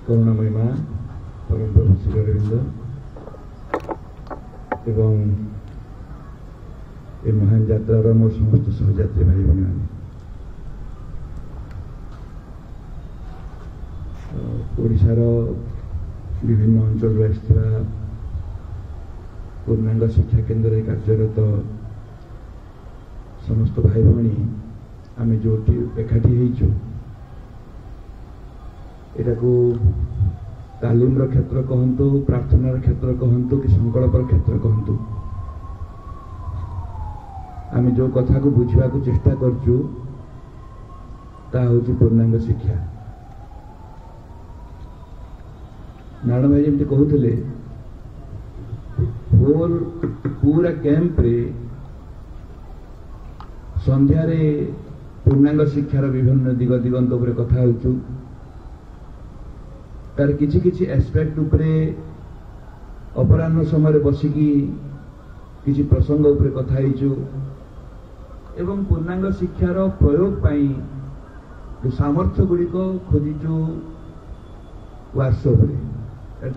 करुणामयी माँ परम प्रभु श्री अरविंद एवं ये महान यात्रा मोर समस्त सहयात्री भाई भाई मैंने ओडिशार विभिन्न अंचल आसला पूर्णांग शिक्षा केन्द्र कार्यरत समस्त भाई भाई आम जो एकाठी होइछु एटा को तालीम क्षेत्र कहतु प्रार्थनार क्षेत्र कहतु कि संकल्पर क्षेत्र कहतु आम जो कथा को बुझा चेष्टा करचु ता होची पूर्णांग शिक्षा। नारायण भाई जमी कहते पूरा कैंप रे संध्यार पूर्णांग शिक्षार विभिन्न दिग दिगंत उपर कथा होचु तार किछि किछि एस्पेक्ट उपरे अपराह्न समय बसिकी किछि प्रसंग उपरे कथा होइछु एवं पूर्णांग शिक्षार प्रयोग पाई जो सामर्थ्य गुड़िक खोजिचु वर्कशॉप रे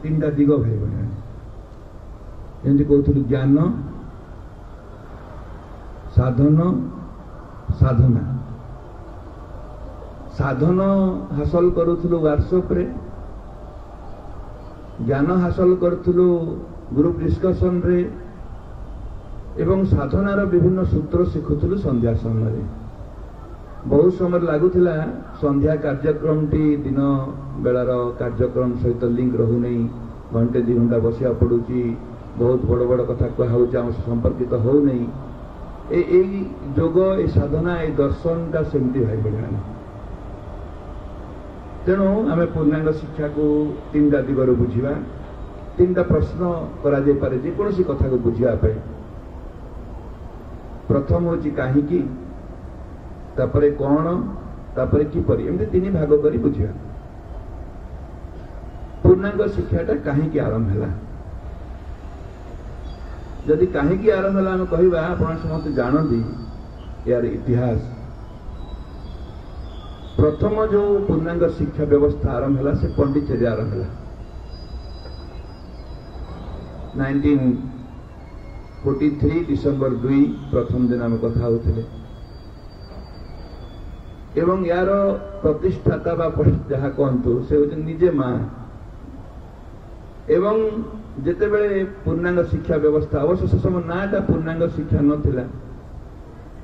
तीन दिग भाई भाई जमी कहूँ ज्ञान साधन साधना साधन हासिल करूथुलु वर्कशॉप रे ज्ञान हासिल करूथुलु ग्रुप डिस्कशन रे एवं साधनार विभिन्न सूत्र शिखुथुलु संध्या समय बहुत समय लगुला संध्या कार्यक्रम टी दिन बेलार कार्यक्रम सहित लिंक रहू नहीं घंटे 2 घंटा बसिया पड़ुची बहुत बड़ बड़ कथा कहुचे संपर्कित हो नहीं ए जोग ए साधना ए दर्शन टा सेमती भाई बड़ा तेणु आम पूर्णांग शिक्षा को 3टा दिगरु बुझा 3टा प्रश्न करा पारे जेकोसी कथा को बुझापी प्रथम हूँ कहीं तापरे कौन तापरे किपरि एमती 3 भाग करी बुझा पूर्णांग शिक्षाटा कहीं आरंभ है जदि कहीं आरंभ है आम कहवा आप समस्त जानती यार इतिहास प्रथम जो पूर्णांग शिक्षा व्यवस्था आरंभ है से पंडिचेरी आरंभ है 1943 डिसेम्बर 2 प्रथम दिन आम कथा होते एवं यार प्रतिष्ठाता जहाँ कहतु से होते निजे माँ एवं जितेबले पूर्णांग शिक्षा व्यवस्था अवश्य से समय नाटा पूर्णांग शिक्षा नाला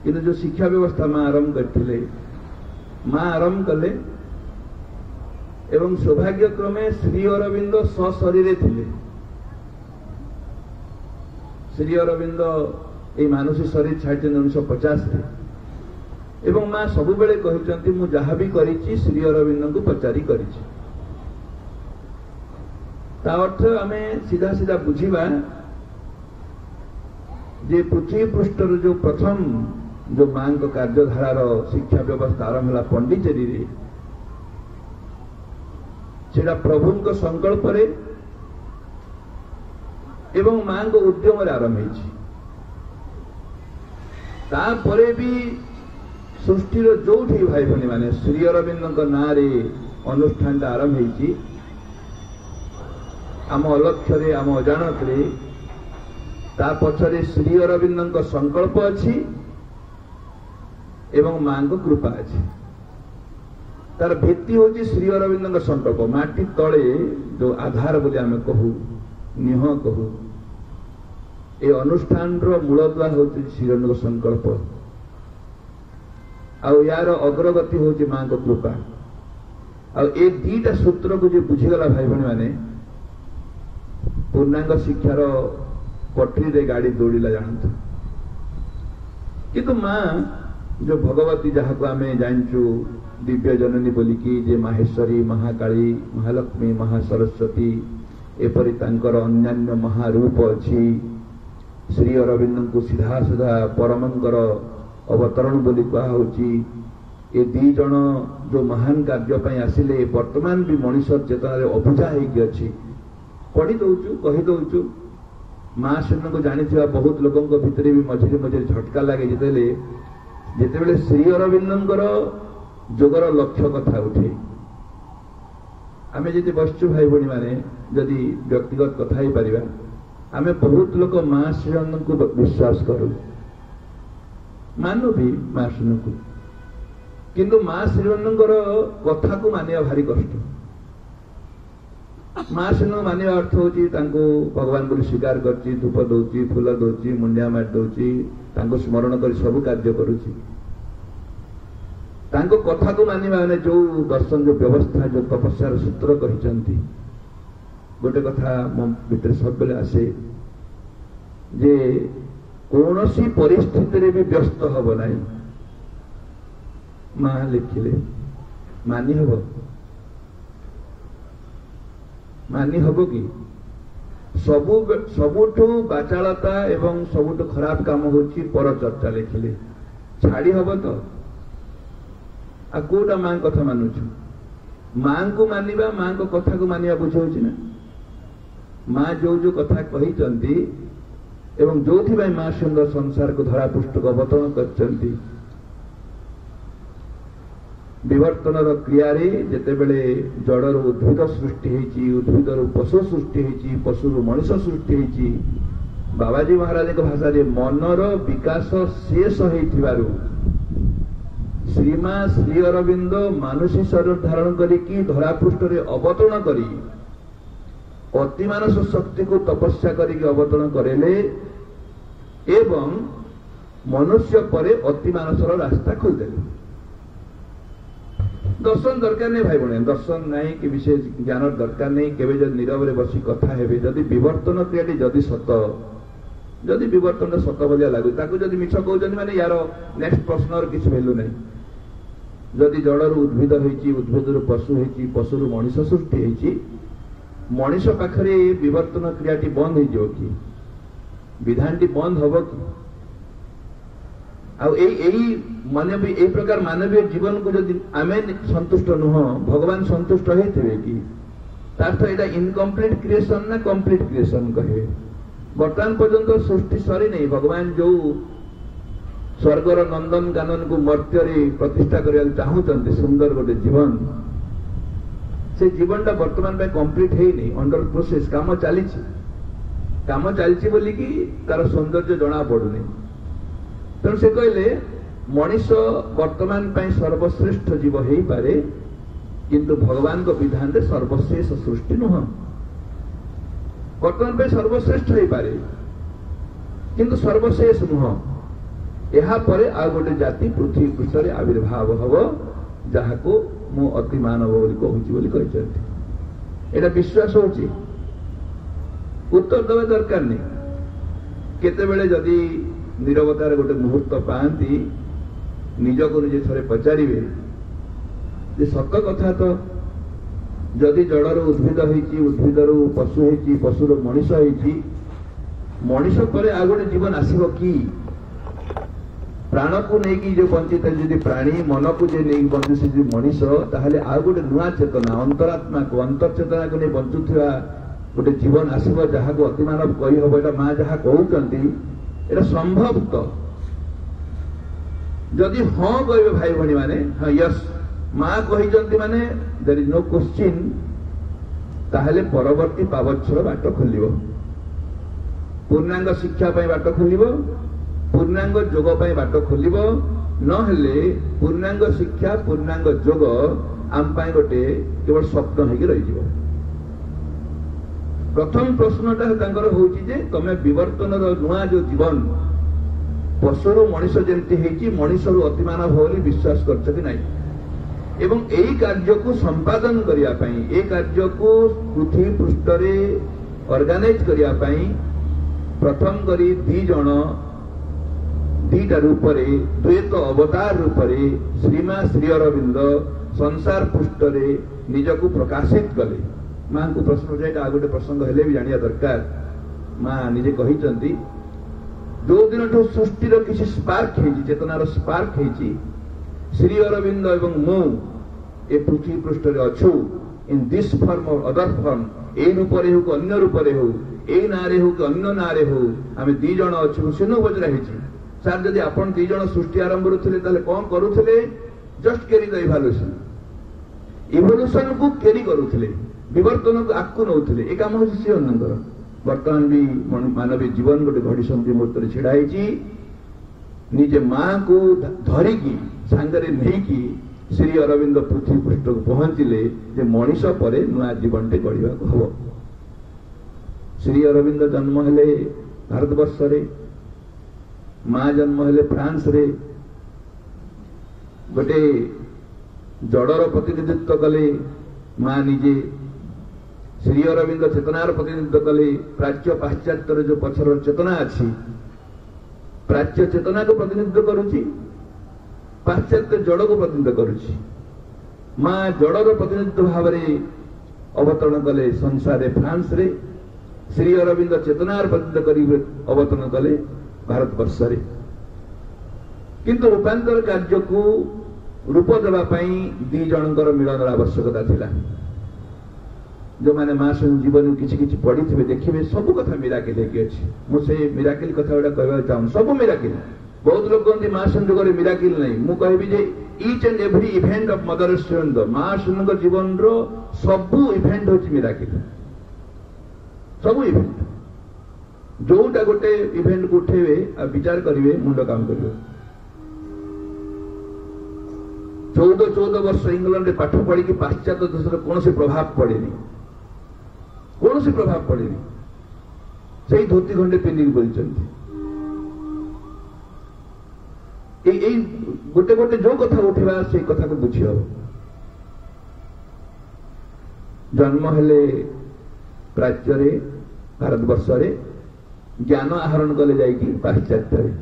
कि जो शिक्षा व्यवस्था माँ आरंभ करते माँ आरंभ कले एवं सौभाग्यक्रमे श्री अरविंद सशरीरे थिले श्री अरविंद ये मानुषी शरीर छाड़ी 1950 एवं माँ सब बेले कहते मु जहाँ भी करी श्री अरविंद को पचारि करी अर्थ आम सीधा सीधा बुझा जे पृथ्वी पृष्ठर जो प्रथम जो माँ को कार्यधारार शिक्षा व्यवस्था आरंभ है पंडिचेरी रे सेटा प्रभु संकल्प रे एवं माँ को उद्यम आरंभ होपरे भी सृष्टिर जो भाई भाई माने श्री अरविंद ना रे अनुष्ठान आरंभ होती आम अलक्ष्य आम अजाणत ता पछरे श्री अरविंद संकल्प अच्छी एवं माँ को कृपा अच्छी तार भित्ति हूँ श्री अरविंद संकल्प माटी तले जो आधार बोली आम कहू निह कहू ए अनुष्ठान मूलदुआ हूँ श्री अरविंद संकल्प आउ यार अग्रगति हूँ माँ को कृपा आउ ए 2टा सूत्र को जो बुझीगला भाई भाई माने पूर्णांग शिक्षार पटरी रे गाड़ी दौड़िला जानतु किंतु माँ जो भगवती जहाँ को आम जानचु दिव्य जननी बोलिकी जे माहेश्वरी महाकाली महालक्ष्मी महासरस्वती एपरी तांकर अन्यान्य महारूप अच्छी श्री अरविंद को सीधा सीधा परमंकर अवतरण बोली कहुची ये 2 जन जो महान कार्य आसिले वर्तमान भी मनुष्य चेतन अबुझा होगी पढ़ी दौचु कही दौचु माँ सेन को जानी बहुत लोकों भितर भी मझे मझे झटका लगे जितेबले श्री अरविंदर जोगर लक्ष्य कथा उठे आमे जदि बसचु भाई भणी माने जदि व्यक्तिगत कथा ही परिबा आमे बहुत लोक मां श्रीरंग को विश्वास करू मानु भी मां श्रीरंग को किंतु मां श्रीरंगर कथा को मानिया भारी कष्ट मां श्रीरंग मानिया अर्थ होची तांको भगवान को स्वीकार करची धूप दउची फूल दउची मुंडिया मार दउची तांको स्मरण कर सब कार्य करूची तांको कथा को मानिबा माने जो दर्शन जो व्यवस्था जो तपस्यार सूत्र कहिचंती गोटे कथा मो भीतर सब बेले आसे जे कौनसी परिस्थिति रे भी व्यस्त हब नाही मां लिखिले मानी हब कि सबुठु बाचालता एवं सबुठु खराब काम होची पर चर्चा लिखिले छाड़ी हब तो आ कोटा मां कथा मानुछु मां को मानिबा मां को कथा को मानिबा बुझौछि ना मां जो कथा कही चंती एवं जोथि भाई मां सुंदर संसार को धरा पृष्ठ को अवतरण करचंती विवर्तन क्रिया रे जेते बेले जड़ रु उद्भिद सृष्टि हेची उद्भिद रु पशु सृष्टि हेची पशु रु मनुष्य सृष्टि हेची बाबाजी महाराज के भाषा रे मनर विकास शेष हेथिबारु श्रीमा श्री अरविंद मानुषी शरीर धारण करिकी धरा पृष्ठ रे अवतरण करी अति मानस शक्ति को तपस्या करिकी अवतरण करेले एवं मनुष्य परे अति मानसर रास्ता खोल देले दर्शन दरकार नहीं भाई बने दर्शन नहीं कि विशेष ज्ञान दरकार नहीं केवे जब नीरव रे बसी कथा हेबे जदि विवर्तन क्रियाटी जदि सत जदि विवर्तन सत भलिया लागु ताकू जदि मिछ कहउछन माने यार नेक्स्ट प्रश्न और किछ भेलु नहीं जदि जड़ रु उद्भिद हेची उद्भिद रु पशु हेची पशु रु मनुष्य सृष्टि हेची मनुष्य पाखरे विवर्तन क्रियाटी बंद हो जो कि विधानटी बंद हब कि मानवीय ए प्रकार मानवीय जीवन को जदि आमे संतुष्ट नुह भगवान संतुष्ट हेथिबे कि तार्थ एटा इनकम्प्लीट क्रिएशन ना कंप्लीट क्रिएशन कहे वर्तमान पर्यंत सृष्टि सरी नहीं भगवान जो स्वर्गर नंदन कानन को मर्त्य रे प्रतिष्ठा करिया चाहूचंती सुंदर गोटे जीवन से जीवनटा वर्तमान में कंप्लीट है नहीं अंडर प्रोसेस काम चली बोली कि तार सौंदर्य जना पड़ुनी तेणु से कहले मनीष वर्तमान सर्वश्रेष्ठ जीव हो पारे किंतु भगवान को विधान रे सर्वशेष सृष्टि नुह वर्तमान सर्वश्रेष्ठ हो पारे किंतु सर्वशेष नुह यहाँ परे आ गोटे जाति पृथ्वी पृष्ठ रे आविर्भाव हब जहाको मु अति मानव बोली कहूची बोली कहते एटा विश्वास होची उत्तर देवा दरकार नहीं केतेबेले जदि नीरवतार गोटे मुहूर्त पाती निज को निजे थरे पचारिबे जे सत कथा तो जदि जड़र उद्भिद हेची उद्भिद रु पशु हेची पशु रु मनुष्य हेची मनुष्य परे आ गोटे जीवन आसीबो कि प्राण को नहीं जो बंचित जदि प्राणी मन को जे नहीं बंचुसी जो मनुष्य ताहले आ गोटे नुआ चेतना अंतरात्मा को अंतर्चेतना को नहीं बंचुथिबा गोटे जीवन आसीबो जहा को अति मानव कहि हबो एटा मां जहा कहउचंती एटा संभव तो जदि हाँ कहबे भाई भणी माने हाँ यस मां कहिचंती माने देयर इज नो क्वेश्चन ताहले परवर्ती पावच्छर बाट खोलिबो पूर्णांग शिक्षा पई बाट खोलिबो पूर्णांग जोग पई बाट खोलिबो न हेले पूर्णांग शिक्षा पूर्णांग जोग आम पई गोटे केवल स्वप्न हेकि रहि जिवो प्रथम प्रश्नटा तांकर होची जे तमे विवर्तन नुआ जो जीवन पशुर मनुष्य जमती हेची मनुष्य अतिमानव बोली विश्वास करछ कि नहीं एवं एई कार्य को संपादन करिया पई ए कार्य को पृथ्वी पृष्ठ रे ऑर्गेनाइज करिया पई प्रथम करी दी जण दीटा रूप रे द्वैत अवतार रूप रे श्रीमा श्री अरविंद संसार पृष्ठ रे निज को प्रकाशित कले मां को प्रश्न जाए आ गोटे प्रसंग हेले भी जानिया दरकार मां निजे कहिचंती जो दिन सृष्टि किसी स्पार्क है चेतनार स्पार्क है श्री अरविंद एवं मु ए पृथ्वी पृष्ठ रे अछु इन दिस फॉर्म और अदर फॉर्म ए रूप रे हो अन्य रूप रे हो ए नारे हो कि अन्य नारे हो आमे दी जण अछु सेनो बजरा हेची सार जदि आपण दी जण सृष्टि आरंभ रुथिले ताले कोन करूथिले just carry the evaluation evolution को केरी करुले विवर्तन को आगू नौले ए कम हूँ श्री अरविंदर बर्तमान भी मानवीय जीवन गोटे घड़ी मुहूर्त ढाई निजे माँ को धरिकी सांगरे नहीं श्री अरविंद पृथ्वी पृष्ठ को पहुंचले जे मनीष पर नुआ जीवन टे गढ़ा हम श्री अरविंद जन्म हेले भारतवर्ष रे माँ जन्म हेले फ्रांस रे गोटे जड़र प्रतिनिधित्व कले माँ निजे श्री अरविंद चेतनार प्रतिनिधित्व कले प्राच्य पाश्चात्य जो पछर चेतना अच्छी प्राच्य चेतना को प्रतिनिधित्व करुच्ची पाश्चात्य जड़ को प्रतिनिधित्व करुच्ची माँ जड़र प्रतिनिधित्व भाव में अवतरण कले संसार फ्रांस रे श्री अरविंद चेतनार प्रतिनिधित्व कर अवतरण कले भारतवर्ष रे किंतु रूपांतर कार्य को रूप देवाई दी जनकर मिलन आवश्यकता थिला जो माने माँ जीवन किसी किसी पढ़ी थे देखिए सब कथा मिराकिल अच्छी मुझे मिराकिल कथा गुड़ा कहना चाहूँ सब मिराकिल बहुत लोग कहते माँ संयोग मिराकिल नहीं मु कहबी जे each and every event of mother strength माँ सुन जीवन रो सबू इवेंट होची मिराकिल सबू इवेंट जोटा गोटे इवेंट को उठेबे आ विचार करिवे मुंड काम करिवे 14 वर्ष इंग्लैंड पाठ पढ़ी कि पाश्चात्य देश कौन से प्रभाव पड़ेनी कौन से प्रभाव पड़ेनी से धोती खंडे पिंधिक बोलते गोटे गोटे जो कथा उठा से कथा को बुझी हम जन्म हेले प्राच्य रे भारतवर्ष रे ज्ञान आहरण कले जाइकी पाश्चात्य रे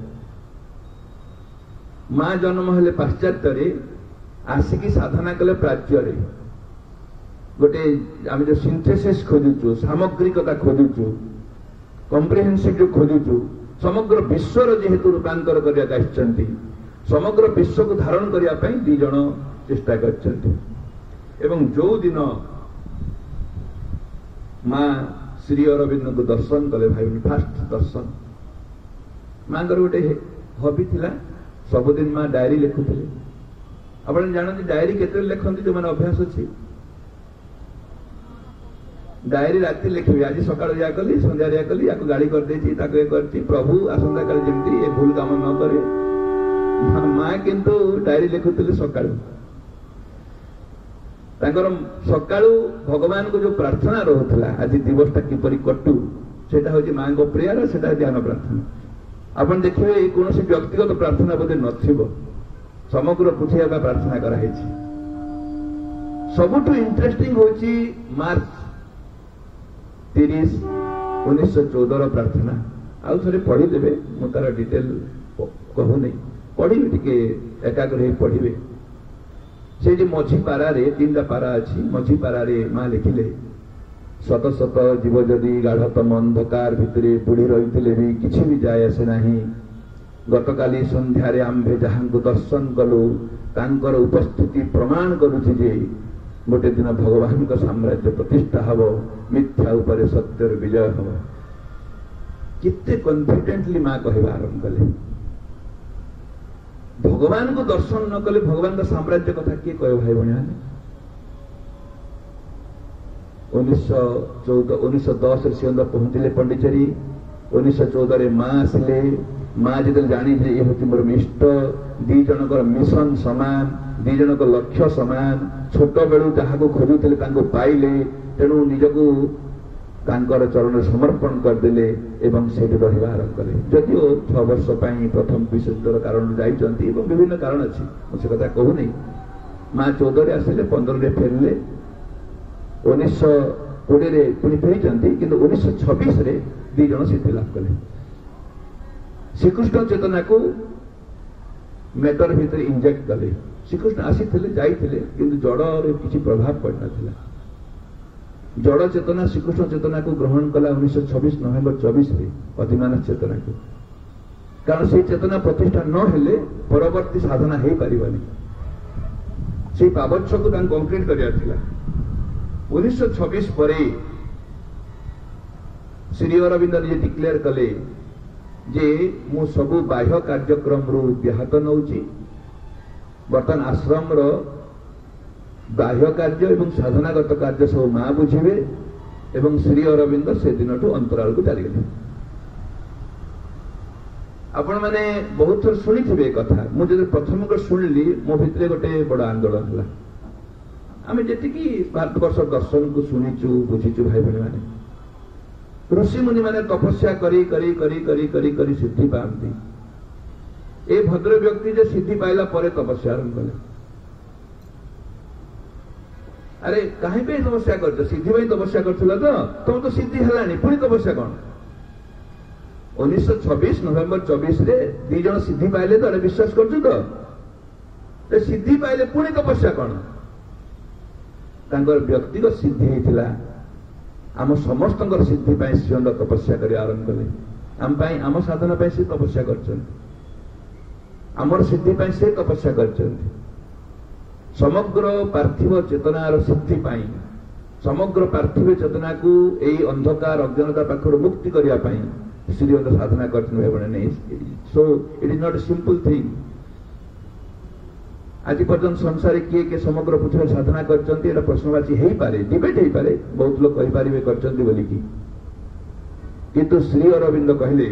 माँ जन्म हेले पाश्चात्य रे आसिकी साधना कले प्राच्य रे गोटे आम जो सिंथेसिस खोजुचु सामग्रिकता खोजुचु कम्प्रिहेन्सिव जो खोजुचु समग्र विश्वर जेहेतु रूपांतर करने समग्र विश्व को धारण करने दी जन चेष्टा कर जो दिन माँ श्री अरविंद को दर्शन कले भाई फास्ट दर्शन माँ गोटे हबी थिला सबुदिन माँ डायरी लिखुले आप जानते डायरी केते लिखती जो मैंने अभ्यास अच्छी डायरी राति लिखी आज सका या कली संध्या या कली या गाड़ी कर प्रभु आसंता काल जमी ये भूल काम न करे माँ किंतु डायरी लिखुले सका सकाळु भगवान को जो प्रार्थना रोला आज दिवसटा किपरि कटू सेटा हूँ माँ को प्रेयर सेटा ध्यान प्रार्थना आपन देखिए कौन व्यक्तिगत प्रार्थना बोधे नथिबो समग्र पृथ्वी का प्रार्थना कराई सबुठु इंटरेस्टिंग होची मार्च 30 1914 प्रार्थना आउ थे पढ़ीदे मु तार डिटेल कहू नहीं पढ़ी टे एकाग्र पढ़े से मझी पारे 3टा पारा अच्छी मझी पारे माँ लिखिले शत शत जीव जदि गाढ़तम अंधकार भितर बुढ़ी रही भी किसी भी जाए आसे नहीं गतकाली संध्यारे आंभे जहां को दर्शन कलु तांकर उपस्थिति प्रमाण करुछि जे गोटे दिन भगवान का साम्राज्य प्रतिष्ठा हब मिथ्या उपरे सत्यर विजय हब कितने कॉन्फिडेंटली माँ कहवा आरंभ कले भगवान को दर्शन न कले भगवान का साम्राज्य कथा किए कह भाई भाई 1910 से पहुंचले पंडिचेरी 1914 माँ आसिले माँ जो जानी ये हूँ मोर इष्ट दी जनकर मिशन सामान दी जनक लक्ष्य सामान छोट बेलू जहाँ को खोजुले पाइले तेणु निजको चरण समर्पण करदे एवं से रहा आरंभ कले जदिओ 6 वर्ष प्रथम विशेषकर कारण जाइए विभिन्न कारण अच्छी मुझे कथा कहूनी माँ 14 आसिले 15 फेरले 1920 पुणी फेरी कि 1926 दी जन सिद्धि लाभ कले श्रीकृष्ण चेतना को मेटर भीतर इंजेक्ट कले श्रीकृष्ण आसी जाइए किंतु जड़ किसी प्रभाव पड़ना जड़ चेतना श्रीकृष्ण चेतना को ग्रहण कला 1926 नवेम्बर 24 अधिमानस चेतना को कारण से चेतना प्रतिष्ठा न हेले परवर्ती साधना हो पारिबानी से पावच्छ को कंक्रीट करिया 1926 पर श्री अरविंद निजे डिक्लेयर कले जे मु सबु बाह्य कार्यक्रम रु व्याहत नौची बर्तमान आश्रम रो बाह्य कार्य एवं साधनागत कार्य सब माँ बुझे एवं श्री अरविंद से दिन ठू अंतराल को चलीगले। आपण मैंने बहुत थर शुणी कथा मुझे प्रथम को शुणिली मो भितर गोटे बड़ आंदोलन है। आम जी भारतवर्ष दर्शन को शुणीचु बुझीचु भाई भाई मैंने ऋषि मुनि मैंने तपस्या करी करी करी करी करी करी सिद्धि पाती। ए भद्र व्यक्ति जो सिद्धि पाइला परे तपस्या आरंभ कले। अरे कहीं तपस्या कर सिद्धि तपस्या कर तुम तो सिद्धि है पुणी तपस्या कौन 1926 नवेम्बर 24 रे दी जन सिद्धि पाइले तो विश्वास कर सिद्धि पाइले पुणी तपस्या कौन व्यक्तिगत सिद्धि होता आम समस्त सिद्धि श्रीअंग तपस्या कर आरंभ कले। आम साधन से तपस्या कर सिद्धि से तपस्या कर समग्र पार्थिव चेतनार सिद्धि समग्र पार्थिव चेतना को यही अंधकार अज्ञानता पाखर मुक्ति करने श्रीअंग साधना कर so it is not a simple thing. आज पर्यटन संसार किए के समग्र पृथ्वी साधना कर प्रश्नवाची हो पारे डिबेट हो पारे बहुत लोग कहींपारे किंतु श्री अरविंद कहले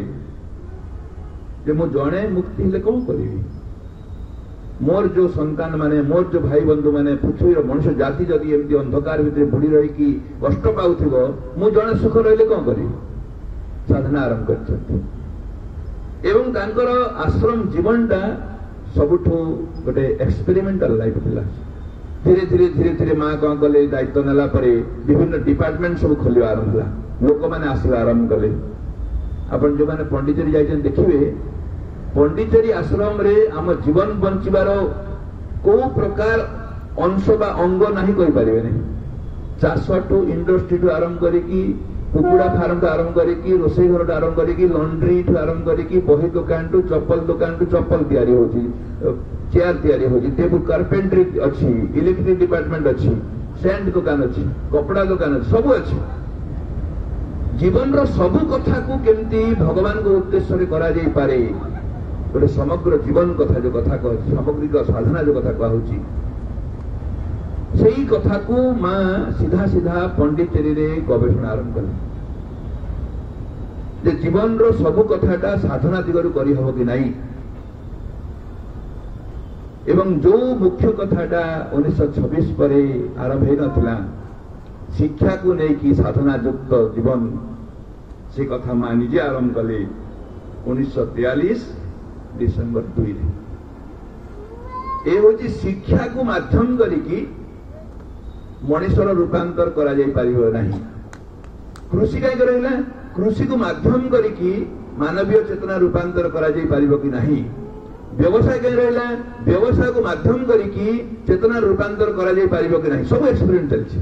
जे मु जड़े मुक्ति हेले कौन करी मोर जो संतान माने मोर जो भाई बंधु माने पृथ्वी मनुष्य जाति जदि एमती अंधकार भितर बुड़ी रही कष्ट पाउथिबो मु जड़े सुख रहिले कौन करी साधना आरंभ कर एवं तांकर आश्रम जीवनटा सबुठू गोटे एक्सपेरिमेंटल लाइफ थिला। धीरे धीरे धीरे धीरे माँ कौन कले दायित्व नेला परे विभिन्न डिपार्टमेंट सब खोलिया आरंभ होला लोक मैंने आसवा आरंभ कले। आपण जो मैंने पंडिचेरी जाइछन देखिबे पंडिचेरी आश्रम रे आम जीवन बंचिबार को प्रकार अंश बा अंग नहीं कहि परिबे नहीं। चाष टू इंडस्ट्री टू आरंभ करिकी कुकुड़ा फार्म टू आरंभ करिकी रोसई घर टू आरंभ करिकी लॉन्ड्री टू आरंभ करिकी बही दुकान टू चप्पल तैयारी होची चेयर तैयारी होची टेबल कार्पेंट्री अच्छी इलेक्ट्रिक डिपार्टमेंट अच्छी सेंट दुकान अच्छी कपड़ा दुकान अच्छी सब अच्छी जीवन रो सबु कथा को केमती भगवान को उद्देश्य रे करा जाई पारे गोटे समग्र जीवन कथा जो कथा कह सामग्रिक साधना जो कथा कहूची सही कथा को माँ सीधा सीधा पंडिचेरी रे गवेषणा आरंभ कले जीवन रो सबु कथाटा साधना दिगरु करी हबो कि नहीं एवं जो मुख्य कथाटा 1926 पर आरंभ हो नथिला शिक्षा को लेकिन साधना युक्त जीवन से कथा माँ निजे आरंभ कले 1943 डिसेम्बर 2 ये हूँ शिक्षा को माध्यम करिकी मनुष्यर रूपांतर करा जाई परिबो नहीं। कृषि कहीं रहा कृषि को माध्यम करिकी मानवीय चेतना रूपांतर करा जाई परिबो कि नहीं। व्यवसाय कहीं रहा व्यवसाय को माध्यम करिकी चेतना रूपांतर करा जाई परिबो कि नहीं। सब एक्सपेरिमेंट चलछि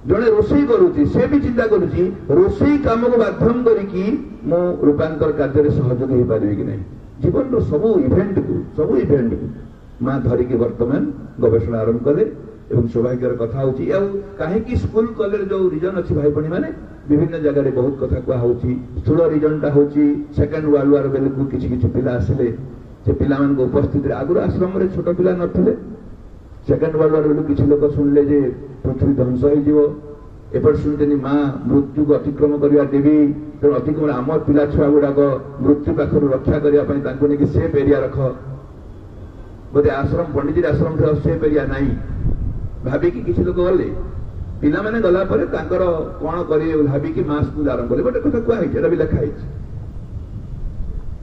जड़े रोषई करुच्ची से भी चिंता करुच्ची रोषई काम को माध्यम करिकी मो रूपांतर कार्य सहयोग हो पारि कि नहीं। जीवन रो सबू इवेंट को माँ धरिकी वर्तमान गवेषणा आरंभ कले एवं सौभाग्यर कथा होची कहीं स्कूल कॉलेज जो रिजन अच्छी भाई भणी मैंने विभिन्न जगह रे बहुत कथा कहा होची स्थूल रिजनटा होची सेकेंड वर्ल्ड वार बेले को किछि किछि पिला आसिले से पिला मान को उपस्थित रे आगुर आश्रम रे छोट पिला नथिले सेकेंड वर्ल्ड वार बेले किछि लोक सुनले जे पृथ्वी ध्वंस हो जीवो एपट सुनतेनी माँ मृत्यु को अतिक्रम करवा देवी तेणु अतिक्रम आम पिला छुआ गुड़ाक मृत्यु पाखर रक्षा करने सेफ एरिया रख बोधे आश्रम पंडित आश्रम सेफ एरिया नहीं भाविकी किसी लोक गले पिला माने गला परे तांकर कौन करिए भाविकी माँ स्कूल आरंभ कले गोटे कथा कहना भी लिखाई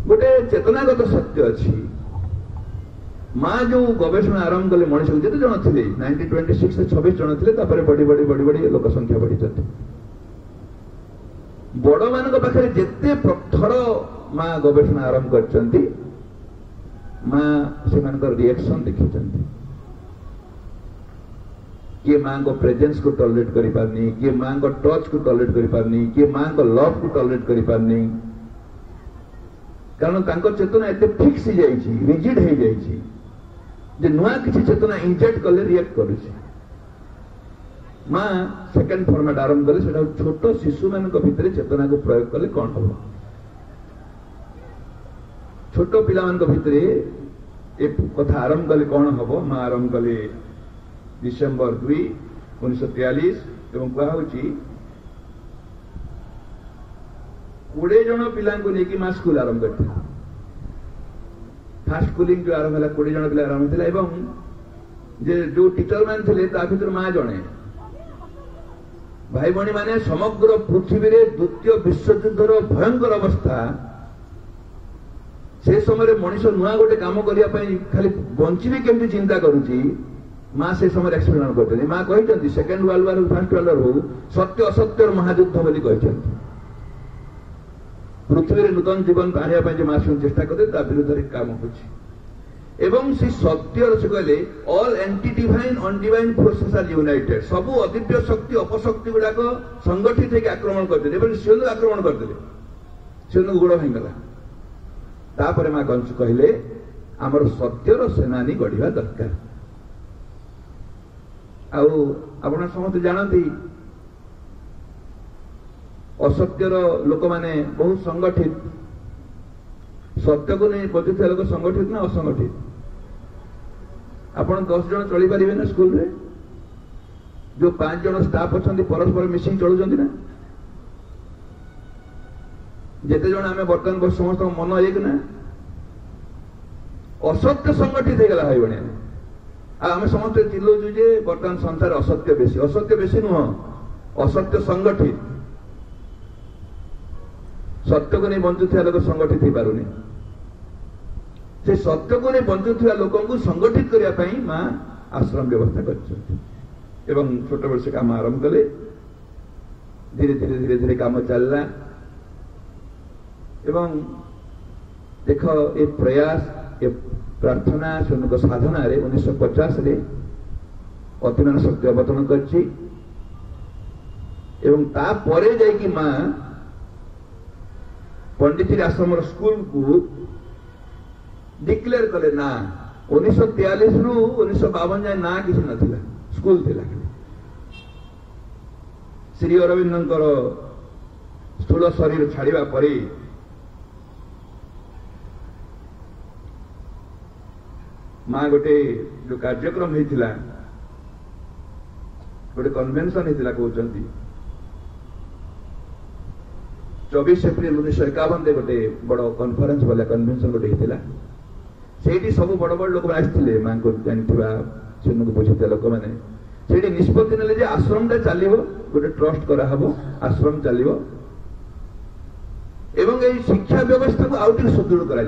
गोटे चेतनागत सत्य अच्छी माँ जो गवेषणा आरंभ कले मनुष्य को जिते जन थे 1926 26 जन थे बढ़ी बढ़ी बढ़ी बढ़ी लोक संख्या बढ़ी बड़ मान पाखे जिते प्रथर माँ गवेषणा आरंभ कर माँ से रिएक्शन देखी किए माँ को प्रेजेंस को टॉलरेट करि पारनी किए माँ को टच को टॉलरेट करि पारनी किए माँ को लव को टॉलरेट करि पारनी कारण तांकर चेतना एते फिक्स हो जाइछि रिजिड हो जाइछि जे नुआ किछि चेतना इंजेक्ट कले रिएक्ट करूछि माँ सेकेंड फॉर्मेट आरंभ कले सेटा छोट शिशु मान भितर चेतना को प्रयोग कले कौन हम छोट पिला मान भितर ए कथा आरंभ कले कौन हम माँ आरंभ कले डिसेम्बर 2 1943 एवं कहा 20 जन पिला नहीं माँ स्कूल आरंभ कर फास्ट स्कूलिंग जो आरंभ है 20 जन पिला आरंभ है जो टीचर मान थे भर माँ जड़े भाई भाई माने समग्र पृथ्वी रे द्वितीय विश्वयुद्धर भयंकर अवस्था से समय मनीष नुआ गोटे कम करने खाली बंची केमती चिंता करुच्ची माँ से समय एक्सपेरिमेंट करते माँ कहते second world war first world war हो सत्य असत्यर महायुद्ध बोली पृथ्वी रे नूतन जीवन आने जो माँ चेष्टा करते विरुद्ध काम होची एवं से सत्य से कहले all anti divine undivine forces are united सबु अदिव्य शक्ति अपशक्ति गुड़ाक संगठित होकर आक्रमण करते सिंह आक्रमण करते सिंह गोड़ भाईगला तापर माँ कंस कहले आमर सत्यर सेनानी गढ़ा दरकार आपण समस्त जानती असत्यर लोक माने बहुत संगठित सत्य को नहीं बचुवा लोक संगठित ना असंगठित आपण 10 जन चली पारे ना स्कूल रे जो 5 जन स्टाफ अच्छा परस्पर मिसिंग चलुंट ना जिते जन आम बर्तमान समस्त मन एक ना असत्य संगठित होगा भाई भाई आम समस्त चिल्लाऊँ जे बर्तमान संसार असत्य बेसी नुह असत्य संगठित सत्य को नहीं बंचुवा लोक संगठित हो पारुनी से सत्य को नहीं बंचुवा लोक संगठित करने माँ आश्रम व्यवस्था कर छोट बड़ से काम आरंभ कले धीरे धीरे धीरे धीरे काम चलला एवं देख ये प्रयास ये प्रार्थना सेनुक साधना 1950 रे अतिमान शक्ति अवतरण करछि एवं तापरे जाइकी माँ पंडित आश्रम स्कूल को डिक्लेयर कले ना 1943 रु 1952 जाए ना किसी नथिला स्कूल थिला श्री अरविंदर स्थूल शरीर छाड़ा पर माँ गोटे जो कार्यक्रम होता गोटे कन्वेंशन होता कहते 24 एप्रिल 1951 गोटे बड़ कन्फरेन्स वाला कन्वेंशन गोटे होता से सब बड़ बड़ लोक आसते माँ को जाना सेन को बुझे लोक मैंने से निष्पत्ति ने आश्रम टा चलो गोटे ट्रस्ट कराहब आश्रम चलो एवं ये शिक्षा व्यवस्था को आउ सुदृढ़ कर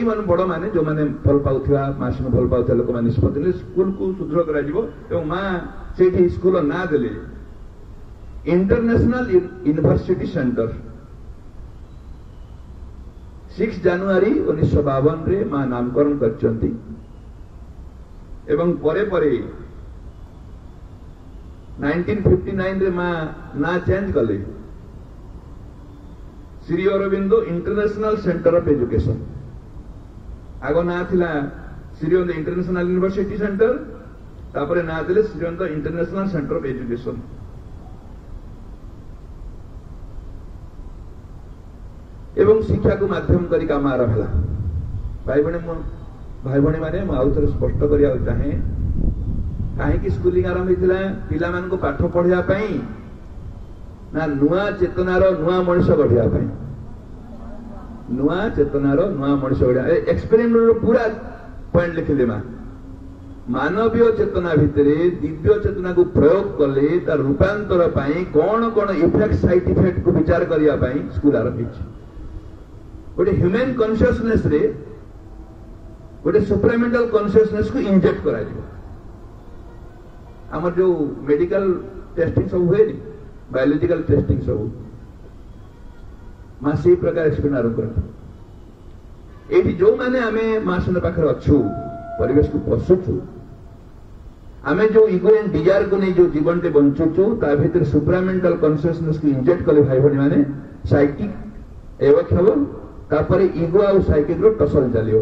मान बड़ माने जो माने भल पाउथिबा मास में भल पाउथिबा लोक माने निष्पत्ति ने स्कूल को सुदृढ़ करा जिवो एवं माँ से स्कूल ना देले इंटरनेशनल यूनिवर्सिटी सेंटर 6 जनवरी 1952 रे माँ नामकरण करचंती एवं परे परे 1959 रे माँ ना चेंज कले Shri Aurobindo international centre of education आगो ना थिला Shri Aurobindo international university centre तापरे ना देले Shri Aurobindo international centre of education एवं शिक्षा को माध्यम करी काम आरंभ है भाई भाई माने आउ थे स्पष्ट करिया चाहे कहीं स्कूलिंग आरंभ होता पिला मान को पाठ पढ़ाई ना नुआ चेतनार नुआ मनीष गढ़ाई नुआ चेतनार नुआ मनीष गढ़ा एक्सपेरिमेंट पूरा पॉइंट लिखिले माँ मानवीय चेतना भितर दिव्य चेतना को प्रयोग कले तार रूपांतर कौन कौन इफेक्ट साइड इफेक्ट को विचार करने स्कूल आरंभ हो गोटे ह्यूमन कॉन्शियसनेस रे गोटे सुप्रामेंटल कॉन्शियसनेस को इंजेक्ट करा आमर जो मेडिकल टेस्टिंग सब हुए बायोलॉजिकल टेस्टिंग सब माँ से प्रकार एक्सपेरिमेंट आरंभ करते ये जो मैंने आम माँ सन पाखे अच्छु परिवेश को पशुचु आम जो इगो एंड डिजायर को नहीं जो जीवन टे बंचुचु ता भीतर सुप्रामेंटल कॉन्शियसनेस को इंजेक्ट कले भाई भाई माने साइकिक एवं हम तापर इगो आउ साइकिक रो टसल चलियो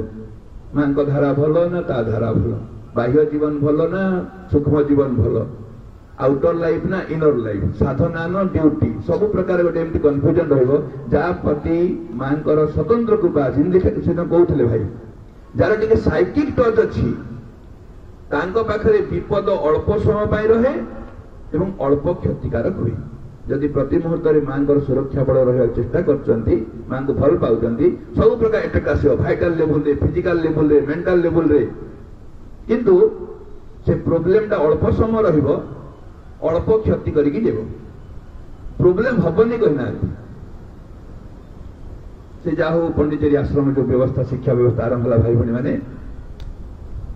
मां को धारा भलो ना ता धारा भलो बाह्य जीवन भलो ना सूक्ष्म जीवन भलो आउटर लाइफ ना इनर लाइफ साधना ना ड्यूटी सब प्रकार गोटे एमती कन्फ्यूजन रहिबो जा प्रति मां को स्वतंत्र कृपा जिंदगी से कहउथले भाई जार टिके साइकिक टच अच्छी तांको पाखरे विपद अल्प समय पाई रहे एवं अल्प क्षतिकारक हुए जदि प्रति मुहूर्त माँ सुरक्षा बल रहा चेष्टा कर माँ को भल पाँच सब प्रकार एटेक आस भाइटाल लेवल रे फिजिकल लेवल रे मेंटल लेवल रे किंतु से प्रोब्लेम टा अल्प समय रहिबो अल्प क्षति करिकी देबो प्रोब्लेम हबनी कहना से जाहु पंडिचेरी आश्रम जो व्यवस्था शिक्षा व्यवस्था आरंभ है भाई भाई मैंने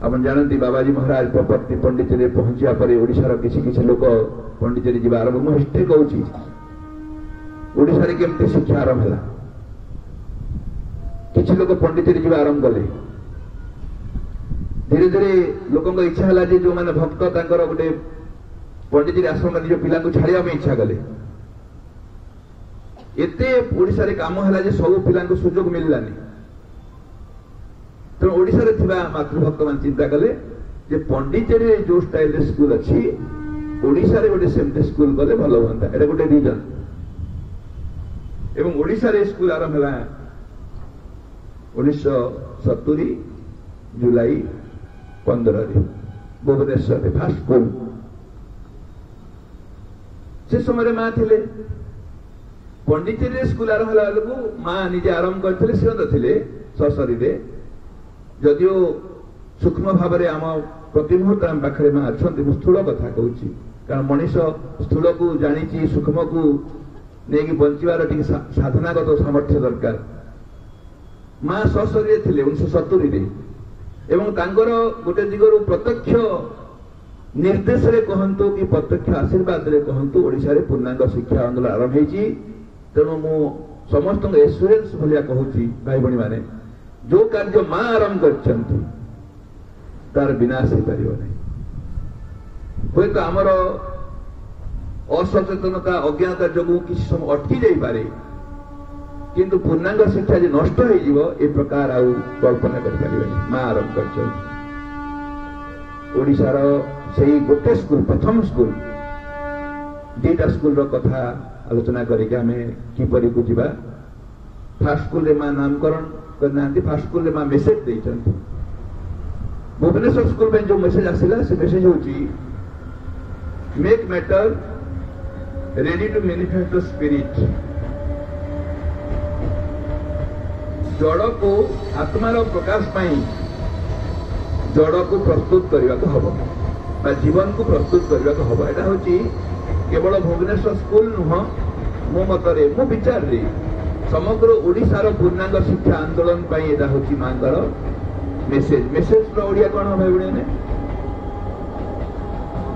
अपन जानती बाबाजी महाराज प्रपत्ति पंडिचेरी पहुंचा पर ओडिशार किसी किसी लोक पंडिचेरी जीवा आरंभ मु हिस्ट्री कहूँ ओडिशारे केमती शिक्षा आरंभ है किसी लोग पंडिचेरी जीवा आरंभ कले धीरे धीरे लोकों इच्छा है जो मैंने भक्त तांकर गोटे पंडिचेरी आश्रम निज पिला को छाड़िया इच्छा कले एते ओडिशारे काम है सब पिला सुजोग मिललानी तेणु ओडिशारे थिबा मातृभक्त मान चिंता कले जे पंडिचेरी जो स्टाइल स्कूल अच्छी ओडिशारे गोटे सेमती स्कूल कले भल हुआ एटा गोटे रीजन एवं ओडिशारे स्कूल आरंभ है 1970 जुलाई 15 भुवनेश्वर फास्ट स्कूल से समय माँ थे पंडिचेरी स्कूल आरंभ बेलू माँ निजे आरंभ करते श्रीमंत थे सशरी जदिओ सूक्ष्म भाव में आम प्रति मुहूर्त आम पाखे माँ अच्छा स्थूल कथा कहूँ कारण मनीष स्थूल को जानी सूक्ष्म को नहीं बचार टी साधनागत सामर्थ्य दरकार माँ सशरी थे 1970 एवं तांकर गोटे दिगरु प्रत्यक्ष निर्देश रे कहंतु कि प्रत्यक्ष आशीर्वाद रे कहंतु ओडिशा रे पूर्णांग शिक्षा आंदोलन आरंभ होईची तेणु मु समस्त एश्योरेंस भलिया कहूची भाई भणी माने जो कार्य माँ आरंभ करछंती तार विनाश हो पारिबो नहीं होय तो हमर असचेतनता अज्ञानता जोगु किसी समय अटकी जाई पारे किंतु पूर्णांग शिक्षा जे नष्ट हो जीवो ए प्रकार आउ कल्पना कर पारिबो माँ आरंभ करछंती ओडिशार सेही गोटे स्कूल प्रथम स्कूल दीटा स्कूल रो कथा आलोचना करके आम किपरि को जीवा फास्ट स्कूल रे माँ नामकरण करना फास्ट स्कूल रे माँ मेसेज देइछंती भुवनेश्वर स्कूल में जो मेसेज आसिला से मेसेज होची make matter ready to manifest the spirit जड़ को आत्मार प्रकाश पाई जड़ को प्रस्तुत करने को हम जीवन को प्रस्तुत करने को हम यहाँ हूँ केवल भुवनेश्वर स्कूल नुह मो मतरे मो विचार रे समग्र ओडिशार पूर्णांग शिक्षा आंदोलन पाई एटा हूँ माँ मेसेज मेसेज ओडिया कौन भाई भाई ने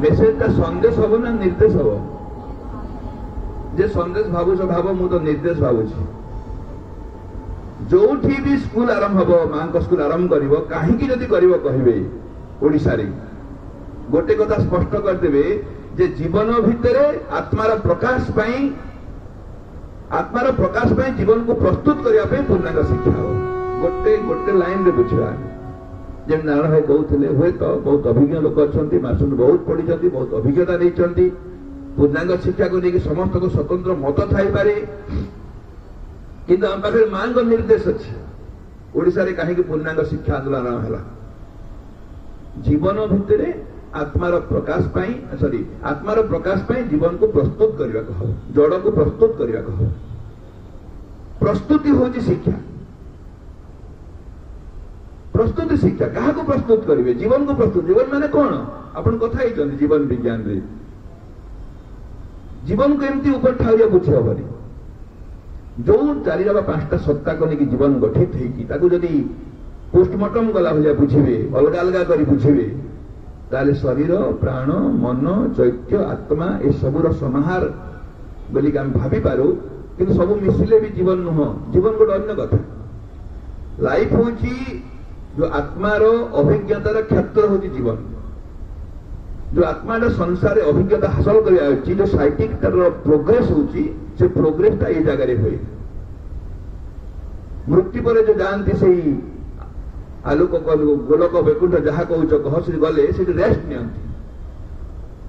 मेसेज टा संदेश हम ना निर्देश हम जे संदेश भावुच भाव मु तो निर्देश भावुची जो भी स्कूल आरंभ हम माँ स्कूल आरंभ कर कहीं जदि कहे ओडिशा रे गोटे कथा स्पष्ट करदे जे जीवन भितर आत्मार प्रकाश पाई जीवन को प्रस्तुत करने पूर्णांग शिक्षा हो गोटे गोटे लाइन रे बुझा जमी नारायण भाई कहते हुए तो बहुत अभिज्ञ लोक अच्छा मास्टर बहुत पढ़ी बहुत अभिज्ञता नहीं पूर्णांग शिक्षा को लेकिन समस्त को स्वतंत्र मत थाईपे किंतु आम पाखे माँ को निर्देश अच्छी ओडिशा रे कहीं पूर्णांग शिक्षा आंदोलन आरंभ है जीवन भितर आत्मार प्रकाश पाई सॉरी आत्मार प्रकाश पाई जीवन को प्रस्तुत करने को हम जड़ को प्रस्तुत करने को हम प्रस्तुति होची शिक्षा प्रस्तुति शिक्षा क्या को प्रस्तुत करेंगे जीवन को प्रस्तुत जीवन माने कौन अपन कथा जीवन विज्ञान रे जीवन को एमती ऊपर ठाउरिया बुझी हेनी जो 4-5टा सत्ता को लेकिन जीवन गठित होगी पोस्टमार्टम गला भाया बुझे अलग अलग कर बुझे ताले शरीर प्राण मन चैत्य आत्मा ये सबूर समाहार बोलिक आम भावी पारू कि सब मिसिले भी जीवन नुह जीवन गोटे अन्य कथा लाइफ हूँ जो आत्मार अभिज्ञतार क्षेत्र हूँ जीवन जो आत्माटा संसार अभिज्ञता हासिल कर जो साइटिक प्रोग्रेस होची से प्रोग्रेसटा ये जगह हुए मृत्यु पर जो जानती से आलोक गोलक वैकुंठ जहाँ कहूच कह से गले से रेस्ट नि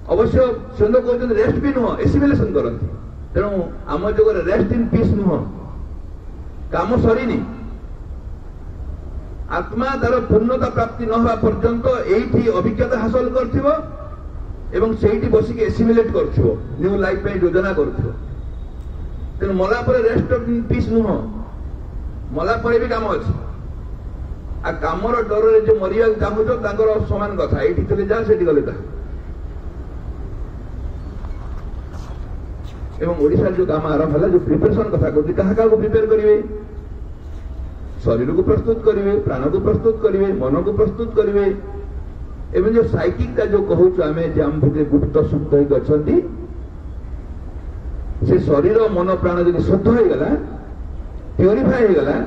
अवश्य से कहते रेस्ट भी नुह एसिमिलेसन करती तेणु आम जगह रेस्ट इन पीस नुह काम सरीनी आत्मा तार पूर्णता प्राप्ति न होगा पर्यंत एठी अभिज्ञता हासिल करथिबो एवं सेठी बसिक एसिमुलेट करथिबो न्यू लाइफ पे योजना करथिबो तेन मला पर रेस्ट ऑफ पीस नुह मला पर भी काम अछि आ कामर डर रे जो मरिया चाहू तो तांकर समान कथा एठी चले जा सेठी गले ता एवं ओडिसा जो काम आरंभ होला जो प्रिपरेशन कथा को कहा को प्रिपेयर करिवे शरीर को प्रस्तुत करिवे प्राण को प्रस्तुत करिवे मन को प्रस्तुत करिवे एवं जो साइकिक का जो कहू आमे जे हम भितर गुप्त शुद्ध होई गछंती से शरीर मन प्राण जदि शुद्ध होई गला प्यूरिफाई होई गला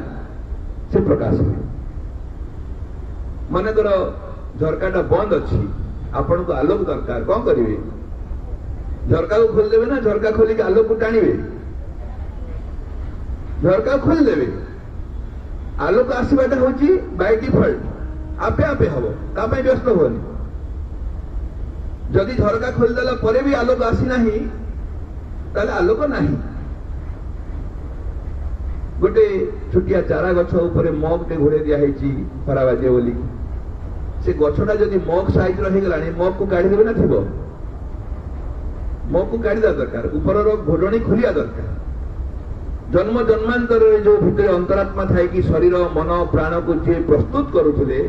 से प्रकाश हो मन कर झरकाटा बंद अच्छी आपण को आलोक दरकार कौन करिवे झरका को खोल देवे ना झरका खोली के आलोक को टाणीवे झरका खोल देवे आलोक आसवाटा होची बाय डिफॉल्ट आपे आपे हबो ता पे व्यस्त होनी जदि झरका खोल देला परे भी आलोक आसी नाही ताले आलोक नाही गोटे छुटिया चारा गछ ऊपर मग टे घोड़े दिया हेची खरा बाजे बोली से गछटा जदि मग साइज रही गलानी मग को काढी देबे ना थिबो मग को काढी दा दरकार ऊपर रो घोडणी खुलिया दरकार जन्म जन्मांतर जो भितर अंतरात्मा थाए कि शरीर मन प्राण को जे प्रस्तुत करुले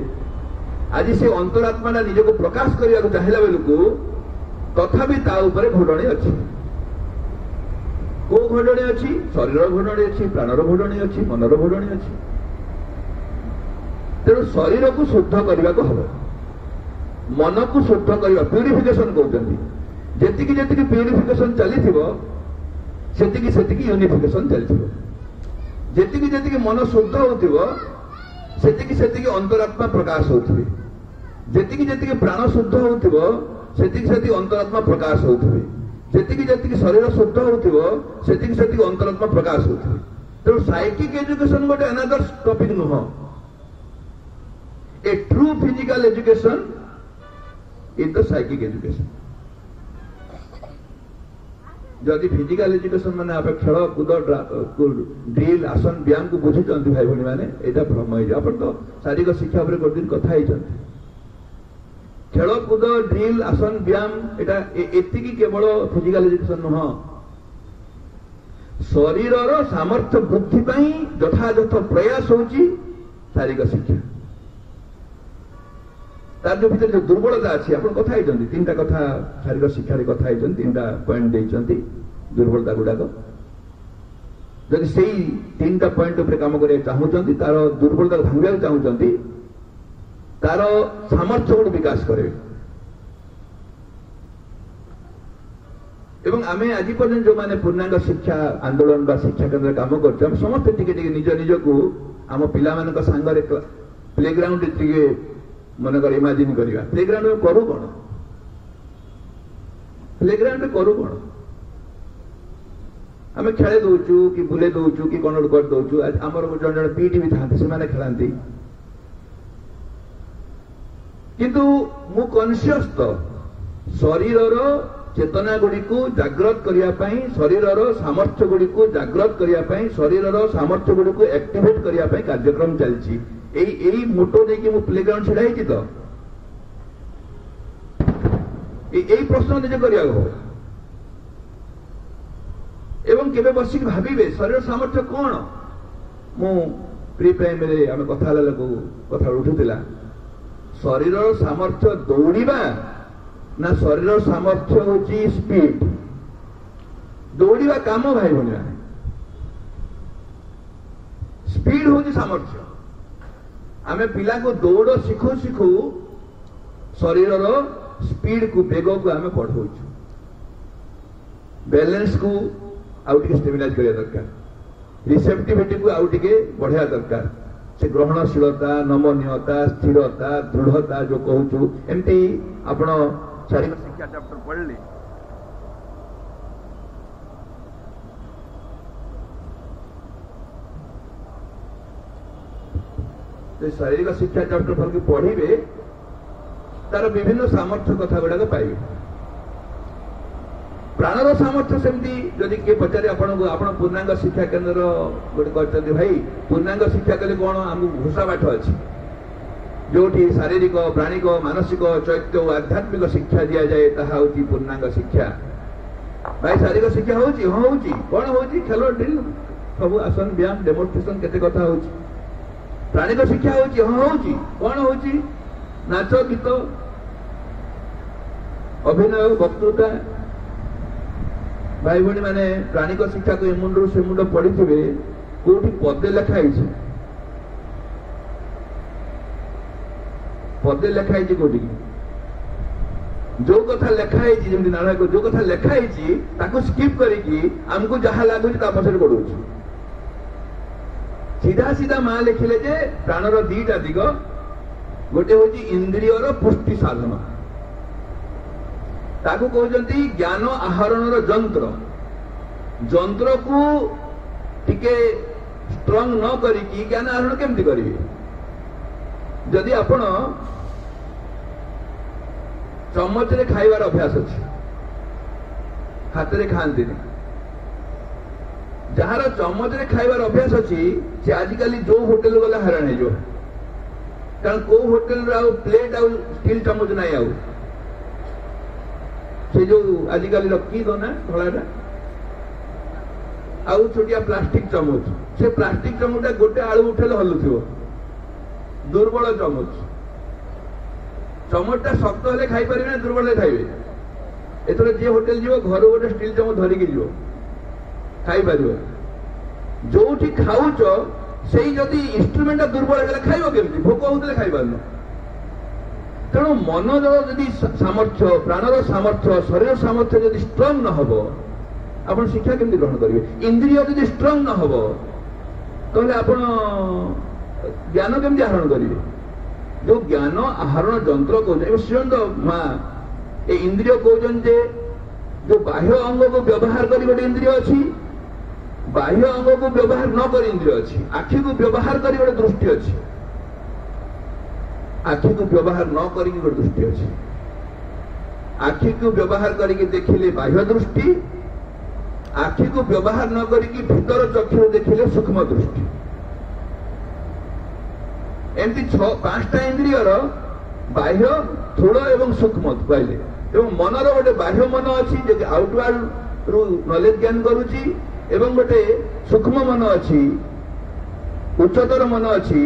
आज से अंतरात्मा निज को प्रकाश करने को चाहिए बेलू तथापि ता ऊपर घोडणी अच्छी को घोडणी अच्छी शरीर घोडणी अच्छी प्राणर घोडणी अच्छी मनर घोडणी अच्छी तेणु शरीर को शुद्ध करने को हम मन को शुद्ध करने प्यूरिफिकेशन कहते जेतिकी जेतिकी प्यूरिफिकेशन चली सेतिकी सेतिकी यूनिफिकेशन चलथिबो जेतिकी जेतिकी मन शुद्ध होतिबो सेतिकी सेतिकी अंतरात्मा प्रकाश होथिबे जेतिकी जेतिकी प्राण शुद्ध होतिबो सेतिकी सेतिकी अंतरात्मा प्रकाश होथिबे जेतिकी जेतिकी शरीर शुद्ध होतिबो सेतिकी सेतिकी अंतरात्मा प्रकाश होथिबे तो साइकिक एजुकेशन गोटे अनदर टॉपिक नुह a true physical education is the psychic education जदि फिजिकल एजुकेशन माने आप खेल कूद ड्रिल आसन व्यायाम को बुझी भाई भाई मैंने यहाँ भ्रम हो तो शारीरिक शिक्षा पर गोटे दिन कथा खेल कूद ड्रिल आसन व्यायाम एतिकी केवल फिजिकल एजुकेशन नुह शरीर सामर्थ्य वृद्धि यथायथ प्रयास होची शारीरिक शिक्षा तार जो भीतर जो दुर्बलता अच्छी आप कथा तीन टा कथा शारीरिक शिक्षा कथा तीन टा पॉइंट देते दुर्बलता गुड़ाक जदि से तीन टा पॉइंट उपर काम करने चाहूँगी तार दुर्बलता भांगा चाहूँगी तार सामर्थ्य गुड़ विकास करें एवं आमे आज पर्यटन जो माने पूर्णांग शिक्षा आंदोलन बा शिक्षा केंद्र काम करते समस्त टिके निज निज को आम पिला सांगे प्लेग्राउंड टिके मनकर इमाजिन करिया प्लेग्राउंड में करू कौन प्लेग्राउंड में करू कौन आम खेले दौचु कि बुले दौचु कि कौन कर दौचु आमर जन जन पीटी भी था से खेलांती किंतु मु कॉन्शियस तो शरीर चेतना गुड़ी को जागृत करने शरीर सामर्थ्य गुड़ी को जागृत करने शरीर सामर्थ्य गुड़ी को एक्टिवेट करने कार्यक्रम चलती यही मोटो देखिए मु प्लेग्राउंड छिड़ा तो यही प्रश्न निजे करिया हो एवं केबे बसिक भाबिबे शरीर सामर्थ्य कौन मु प्री प्राइमरी आम कथा लोक कथा उठुला शरीर सामर्थ्य दौड़िबा ना शरीर सामर्थ्य होची स्पीड दौड़िबा काम भाई भनी स्पीड होची सामर्थ्य आमे पिला को दौड़ शिखु शिखु शरीर स्पीड को वेग को आमे पढ़ाऊ बैलेंस को आउ टिके स्टेबिलाइज करिया दरकार रिसेप्टिविटी को आउ टिके बढ़िया दरकार से ग्रहणशीलता नमनीयता स्थिरता दृढ़ता जो कहूँ एमती आपण शारीरिक शिक्षा चैप्टर पढ़ले शारीरिक शिक्षा चैप्टर फल की पढ़े तार विभिन्न सामर्थ्य कथा गुड़ाक पाइबे प्राणर सामर्थ्य सेमती जदि किए पचारे आपण पूर्णांग शिक्षा केन्द्र गोटे कहते भाई पूर्णांग शिक्षा कले कौन आम घोषा पाठ अच्छी जोठी शारीरिक प्राणिक मानसिक चैत्य और आध्यात्मिक शिक्षा दि जाए ताहा होची पूर्णांग शिक्षा। भाई शारीरिक शिक्षा होची हाँ होची कौन होची खेल ड्रिल सब आसन व्यायाम डेमोन्स्ट्रेशन केते कथा होची। प्राणिक शिक्षा होची हाँ होची कौन होची नाच गीत अभिनय वक्तृता। भाई भणी माने प्राणिक शिक्षा को मुंडू से मुंड पड़ी थे कोठी पदे लिखाई पदे लिखाई कोठी जो कथा लिखाई जमी नारायण जो कथा लिखाई स्किप करके आमको जहाँ लगुच पछे बढ़ू सीधा सीधा माँ लिखिले जे प्राणर दीटा दिग गोटे हूँ इंद्रियर पुष्टि साधन ताकू कहते ज्ञान आहरण जंत्र जंत्र को टिके स्ट्रंग न करिकी ज्ञान आहरण केमती करेंगे। जदि आपण चमच रे खाइबार अभ्यास अच्छे हाथ रे खाती जार चमच रे खाइबार अभ्यास अच्छी से आजिकल जो होटेल गला हैरान हो कारण को होटेल आउ प्लेट आउ स्टील चमच ना आउ से जो आजिकल की दना धलाटा आउ छोटिया प्लास्टिक चमच से प्लास्टिक चमचा गोटे आलू उठेले हलुथिबो दुर्बल चमच चमचटा शक्त हेले खाई पारिबे ना दुर्बल खाइबे एथरे जे होटेल जीव घर गोटे स्टील चमच धरिकी जीव खाई पारिबो जोठी खाउच सेई जदि इंस्ट्रूमेंट दुर्बल हेले खाइबो केमती भोक होतले खाइ पारनो। तेणु मन जदि सामर्थ्य प्राणर सामर्थ्य शरीर सामर्थ्य जदि स्ट्रंग न हबो आपण शिक्षा केमती ग्रहण करेंगे। इंद्रिय जदि स्ट्रंग न हबो तले आपण ज्ञान केमती आहरण करेंगे। जो ज्ञान आहरण जंत्र कहते माँ ए इंद्रिय कहते जे जो बाह्य अंग को व्यवहार कर गोटे इंद्रिय अच्छी बाह्य अंग को व्यवहार न कर इंद्रिय अच्छी आखि को व्यवहार कर गोटे दृष्टि अच्छी आखि को व्यवहार न कर गोटे दृष्टि अच्छी आखि को व्यवहार करके देखिले बाह्य दृष्टि आखि को व्यवहार न करिकी भीतर चक्षु देखिले सूक्ष्म दृष्टि एमती 5टा इंद्रियर बाह्य स्थूल एवं सूक्ष्म कहले एवं मनर गोटे बाह्य मन अच्छी जो आउटवर्ड रु नॉलेज ज्ञान करुची एवं गोटे सूक्ष्म मन अच्छी उच्चतर मन अच्छी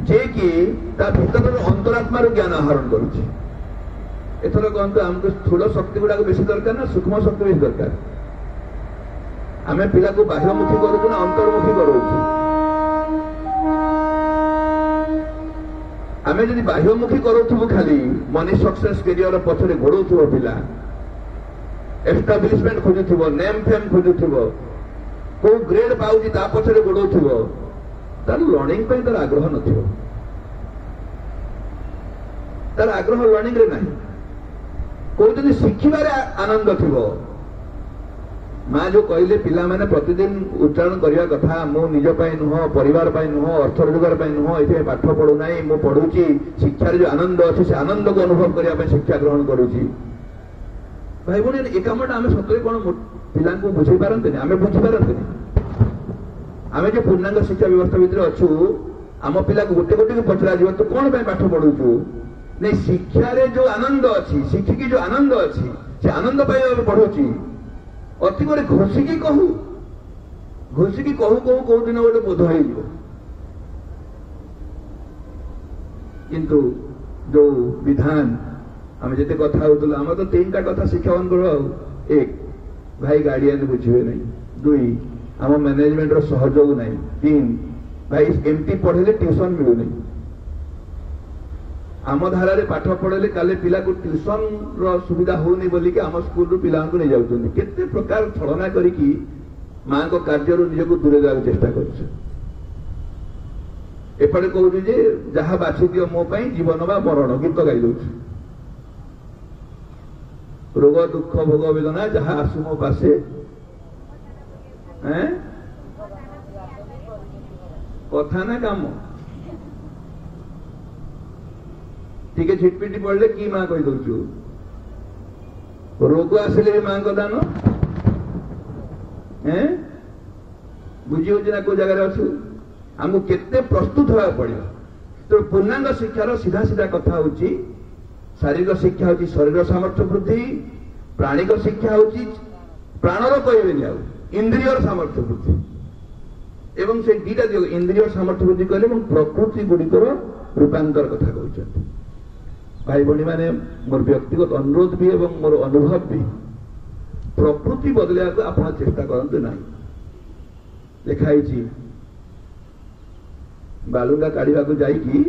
जे कि ता भीतर अंतरात्मा ज्ञान आहरण करुची। एथर कहतु आमको स्थूल शक्ति गुड़ाक बेसी दरकार ना सूक्ष्म शक्ति बेसी दरकार। आमे पिला को बाह्यमुखी करूँ ना अंतर्मुखी करूँ आमे जदि बाह्यमुखी करूँ खाली मनी सक्सेस कैरियर पछरे गोड़ू पिला एस्टाब्लिशमेंट खोजुथिबो नेम फेम खोजुथिबो को ग्रेड पाउची ता पछरे गोड़ौथिबो तार लर्निंग पे तार आग्रह नथिबो तार आग्रह लर्निंग रे नाही को जदि शिखिबारे आनंद थिबो माँ जो कहले पिला माने प्रतिदिन उच्चारण करने कथा मो निज नुह परिवार नुह अर्थ रोजगार नुह ये पाठ पढ़ू ना मु पढ़ुची शिक्षार जो आनंद अच्छे से आनंद को अनुभव करने शिक्षा ग्रहण करुची भाई भूणी ए कमटा आम सतरे कौन पिला बुझे पारते आम बुझी पारते आम जो पूर्णांग शिक्षा व्यवस्था भितर अच्छु आम पिला गोटे गोटे पचरा तो कौन पाठ पढ़ुचु नहीं शिक्षार जो आनंद अच्छी शिक्षिकी जो आनंद अच्छी से आनंद पाइबा पढ़ुची अति गोटे घोषिकी कहू कहू कौ दिन गोटे बोध हो किंतु जो विधान आम जिते कथा होता आम तो 3टा कथा शिक्षावन कर एक भाई गार्डियन बुझे नहीं 2 आम मैनेजमेंट रो सहयोग नहीं 3 भाई एमती पढ़े ट्यूशन मिलू नहीं आम धारा पाठ पढ़े काले पिला को ट्यूशन रो सुविधा होनी बोली कि आम स्कूल पिला को नहीं जाऊँ केते प्रकार छलना करी माँ को कार्य निजक दूरे जाने चेष्टा कर एपटे कहूँ जे जहाँ बाछि दियो मो पाई जीवन बा मरण गीत गाई दौ रोग दुख भोग वेदना जहाँ आसु मो पासे कथा ना काम टिके झिटपिटी पड़े कि माँ कही दौ रोग आसिले माँ को दान बुझी हो ना को जगह अच्छु आमको केते प्रस्तुत होगा पड़ो तो पूर्णांग शिक्षार सीधा सीधा कथा होची शारीरिक शिक्षा होची शरीर सामर्थ्य वृद्धि, प्राणिक शिक्षा होची प्राणर कहबेनि आ इंद्रियर सामर्थ्य वृद्धि एवं से दीटा दियो इंद्रिय सामर्थ्य वृद्धि कहले एवं प्रकृति गुड़िकर रूपांतर कथा कहउछथि। भाई बणी माने मोर व्यक्तिगत अनुरोध भी एवं मोर अनुभव भी प्रकृति बदलिया को आपण चेष्टा करंतु नाही। देखाई बालुंगा काढ़ा को जाइकी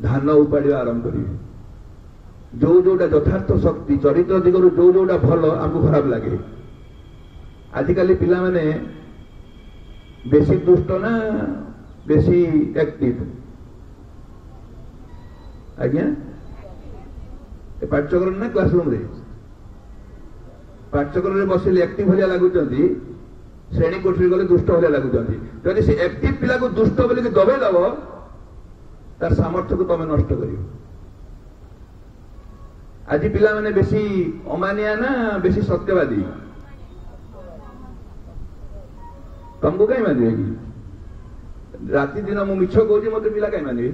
धान उपाड़ा आरंभ करेंगे जो जोटा यथार्थ शक्ति चरित्र दिगरु जो जोटा भल आमको खराब लगे। आजिकल पिला माने बेसी दुष्ट ना बेसी एक्टिव आज्ञा पाठ्यक्रम ना क्लासरूम रे पाठ्यक्रम रे बसिले एक्टिव भलिया लागुचंती श्रेणी कोठरी गले दुष्ट भलिया लागुचंती। जदि से एक्टिव पिला को दुष्ट बोली कि दबे दब तार सामर्थ्य को तमे नष्ट करियो। आज पिला माने बेसी अमानिया ना बेसी सत्यवादी तुमको कहीं मानवे कि राति दिन मु मिछ कहूँ मत पिला कहीं मानवे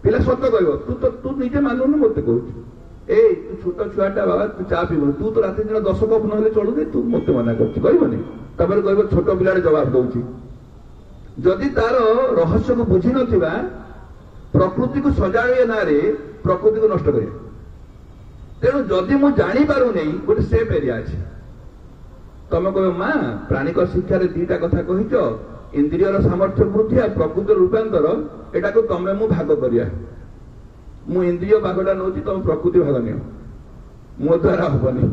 पिला सत्य कह तू निजे मानुनु मत कहूँ ए तू छोट छुआटा बाबा तू चा पीबू तू तो राति दिन 10 कप ना चलू तू मत मना करनी कह छोट पिला जवाब दौची जदि तार रहस्य को बुझी नथिबा प्रकृति को सजाड़े ना प्रकृति को नष्ट करे। तेणु जदि मु जानी पारू नहीं गोटे सेफ एरिया अच्छे तुम कह माँ प्राणिक शिक्षा दीटा कथा कहीच इंद्रियर सामर्थ्य वृद्धि आ प्रकृति रूपांतर एटा को तमे मु भाग करिया मु इंद्रिय भागटा नौची तुम प्रकृति भाग नियो मो द्वारा हबनी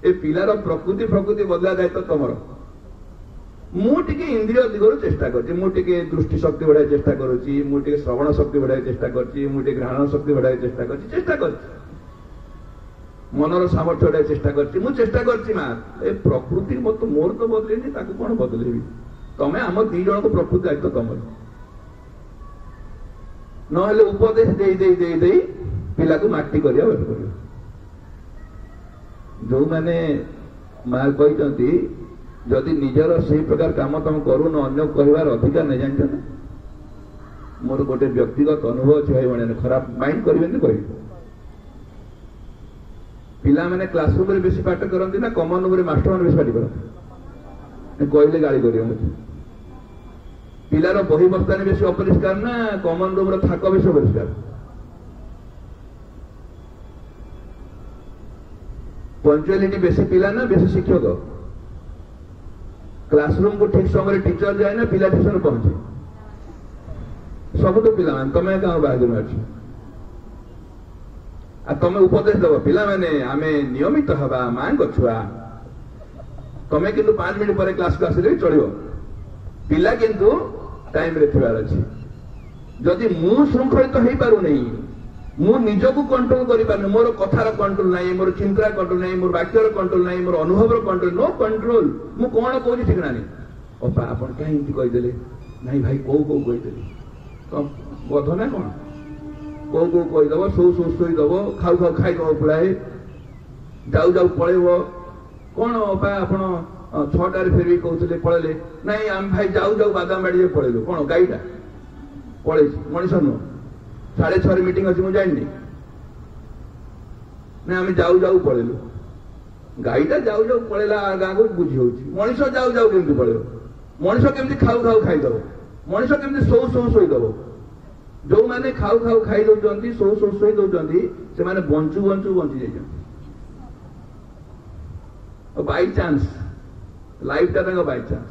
ए पिलार प्रकृति प्रकृति बदला दायित्व तुमर मुझे इंद्रिय दिगरु चेष्टा करछि मुझे दृष्टि शक्ति बढ़ाई चेष्टा करुछि मुझे श्रवण शक्ति बढ़ाई चेष्टा करछि मुझे घ्राण शक्ति बढ़ाई चेष्टा करछि मनर सामर्थ्य बढ़ाई चेष्टा करछि मु चेष्टा करछि मां ए प्रकृति मत मोर तो बदलेनी ताकू कोन बदलेबी तमे हम दी जण को प्रकृति दायित्व तमर नहले उपदेश दे पिला को माटी करिया बैठ करियो जो माने मां कहते जदि निजर से प्रकार काम तुम करू न अन्य कहबार अधिकार नहीं जानते ना मोर गोटे व्यक्तिगत अनुभव अच्छे भाई भाई खराब माइंड करेंगे कह पिला मैंने क्लासरूम में बेसी पाठ करती ना कमन रूम में मास्टर मैंने बेसी पाठ करते कहले गाड़ी कर मुझे पिलार बही बस्तानी बेसी अपरिष्कार ना कमन रूम थाक बेसी अपरिष्कार पंचुअलिटी बेसी पिला ना बेसी शिक्षक क्लासरूम को ठीक समय टीचर जाए ना पिला ट्यूशन पहुंचे सब तो पिला तमें क्या बाहर अच्छे तमें उपदेश दब पिला माने आमे नियमित हवा मां को छुआ तमें किंतु 5 मिनट पर क्लास को आसिले चलियो पिला किंतु टाइम रे थिबार अछि जदि मु श्रृंखलित हो पारु नहीं मु निजको कंट्रोल करि पारने मोर कथार कंट्रोल नहीं मोर चिंतार कंट्रोल नहीं मोर वाक्यर कंट्रोल नहीं मोर अनुभवर कंट्रोल नो कंट्रोल मु कोन कहूँ ठिकना नहीं अपा आपण कहीं इनती कहीदेले नहीं भाई कौ कहीदेली तो बध ना कौन कौ कहीदब शोईदब खाऊ खाऊ खाईदब पुराए जाऊ जाऊ पलैब कौन अपा आपण 6टार फेर भी कहते पलैले नहीं आम भाई जाऊ जाऊ बादाम बाड़ी पलैलु कौन गाईटा पलैसी मनीष नुह 6:30 मीटिंग अच्छी मुझे जानी ना आम जाऊ जाऊ पलैलु गाईटा जाऊ जाऊ पलैला गाँ को बुझी हो मनीष जाऊ जाऊ केमती पलैब मनीष केमती खाऊ खाऊ खाईदब मनीष केमती शोईदब जो मैंने खाऊ खाऊ खाई दौरान शोई दौरान से माने बंचु बंचु बंची जाइए बाई चांस लाइफ टा बाई चांस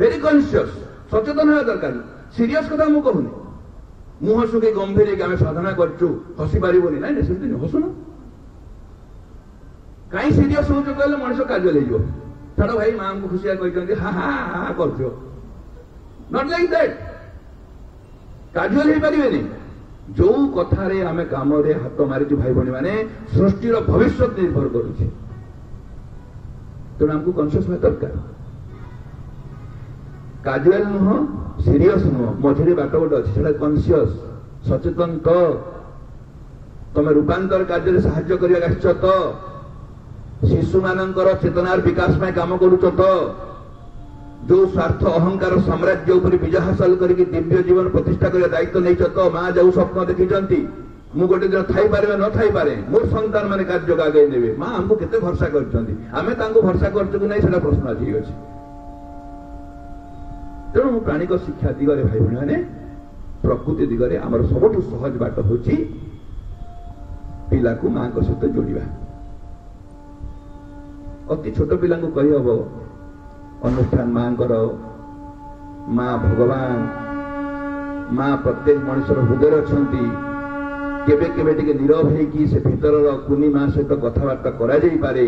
वेरी कॉन्शियस सचेतन होगा दरकार सीरियस कथा मु कहूनी मुह सुखी गंभीर आम साधना करूँ हसी पारबनी ना सेमती हसुन कहीं सीरियस हो कहले मनुष्य काजुअल हो छाड़ भाई माँ को खुशिया कहते हा हा हा कर नॉट लाइक दैट काजुअल हो पारे जो कथार आम काम हाथ मारी भाई भाई मैंने सृष्टिर भविष्य निर्भर करुचे तेणु आमको कनसियस होगा दरकार काजुअल नुह सीरियस नुह मझे बाट गोटे अच्छे कनसियस सचेतन तो तुम रूपांतर कार्य साहाय्य करने आस शिशु मानकर चेतनार विकास में काम करुच तो जो स्वार्थ अहंकार साम्राज्य उपर विजय हासिल करके दिव्य जीवन प्रतिष्ठा करने दायित्व नहीं तो माँ जो स्वप्न देखी मु गोटे दिन थी पारे न थी पारे मोर संतान मैंने कार्य आगे ने माँ आमको केते भरसा करें भरसा कर नहीं से प्रश्न अच्छी अच्छे तेणु मु प्राणिक शिक्षा दिगरे भाई भाई मैंने प्रकृति दिगरे आमर सबुठ सहज बाट हूँ पिला को माँ सहित जोड़ा अति छोट पिला कही हम अनुष्ठान माँ माँ भगवान माँ प्रत्येक मनुष्यर हृदय अच्छा केबे केबे टिके नीरव होगी से भीतर कुनी माँ सहित कथबार्ता करा जाई पारे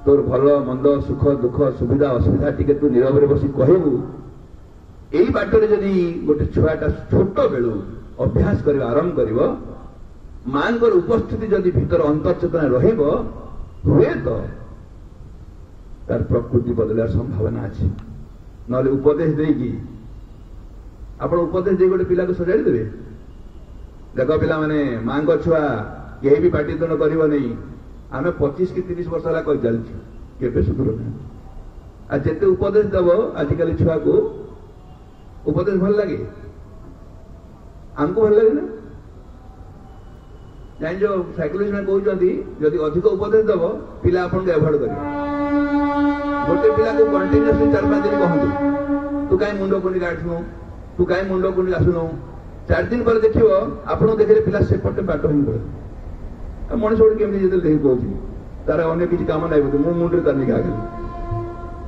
तोर भल मंद सुख दुख सुविधा असुविधा टिके तू नीरव बस कहबू यही बाटर जदि गोटे छुआटा छोट बेलू अभ्यास कर आरंभ कर माँ उपस्थिति जदि भीतर अंतर्चेतना रुए तो तार प्रकृति बदलार संभावना अच्छी ना उपदेश देगी आप उपदेश दे गोटे पिला को सजाड़ी देवे देख पिला माने माँ छुआ कहीं भी पाटीतुंड कर आम 25 कि 30 वर्ष है कही चलु के सुधुर ना जिते उपदेश दब आजिकल छुआ को उपदेश भल लगे आमको भल लगे ना जान जो साइकोलॉजी में कहते जदि अधिक उपदेश दब पिला आपन एभॉइड कर गोटे पिला को कंटिन्यूअसली 4-5 दिन कहतु तू कहीं मुंड कुंडी आसुनु तू कहीं मुंड कुंडी आसुनु 4 दिन पर देखियो आपन देखिले पिला सेपटे बाट हिं पड़े मनीष गोटे केमती जो देख कौन तार अन्य किसी काम ना मो मुंडे तार निका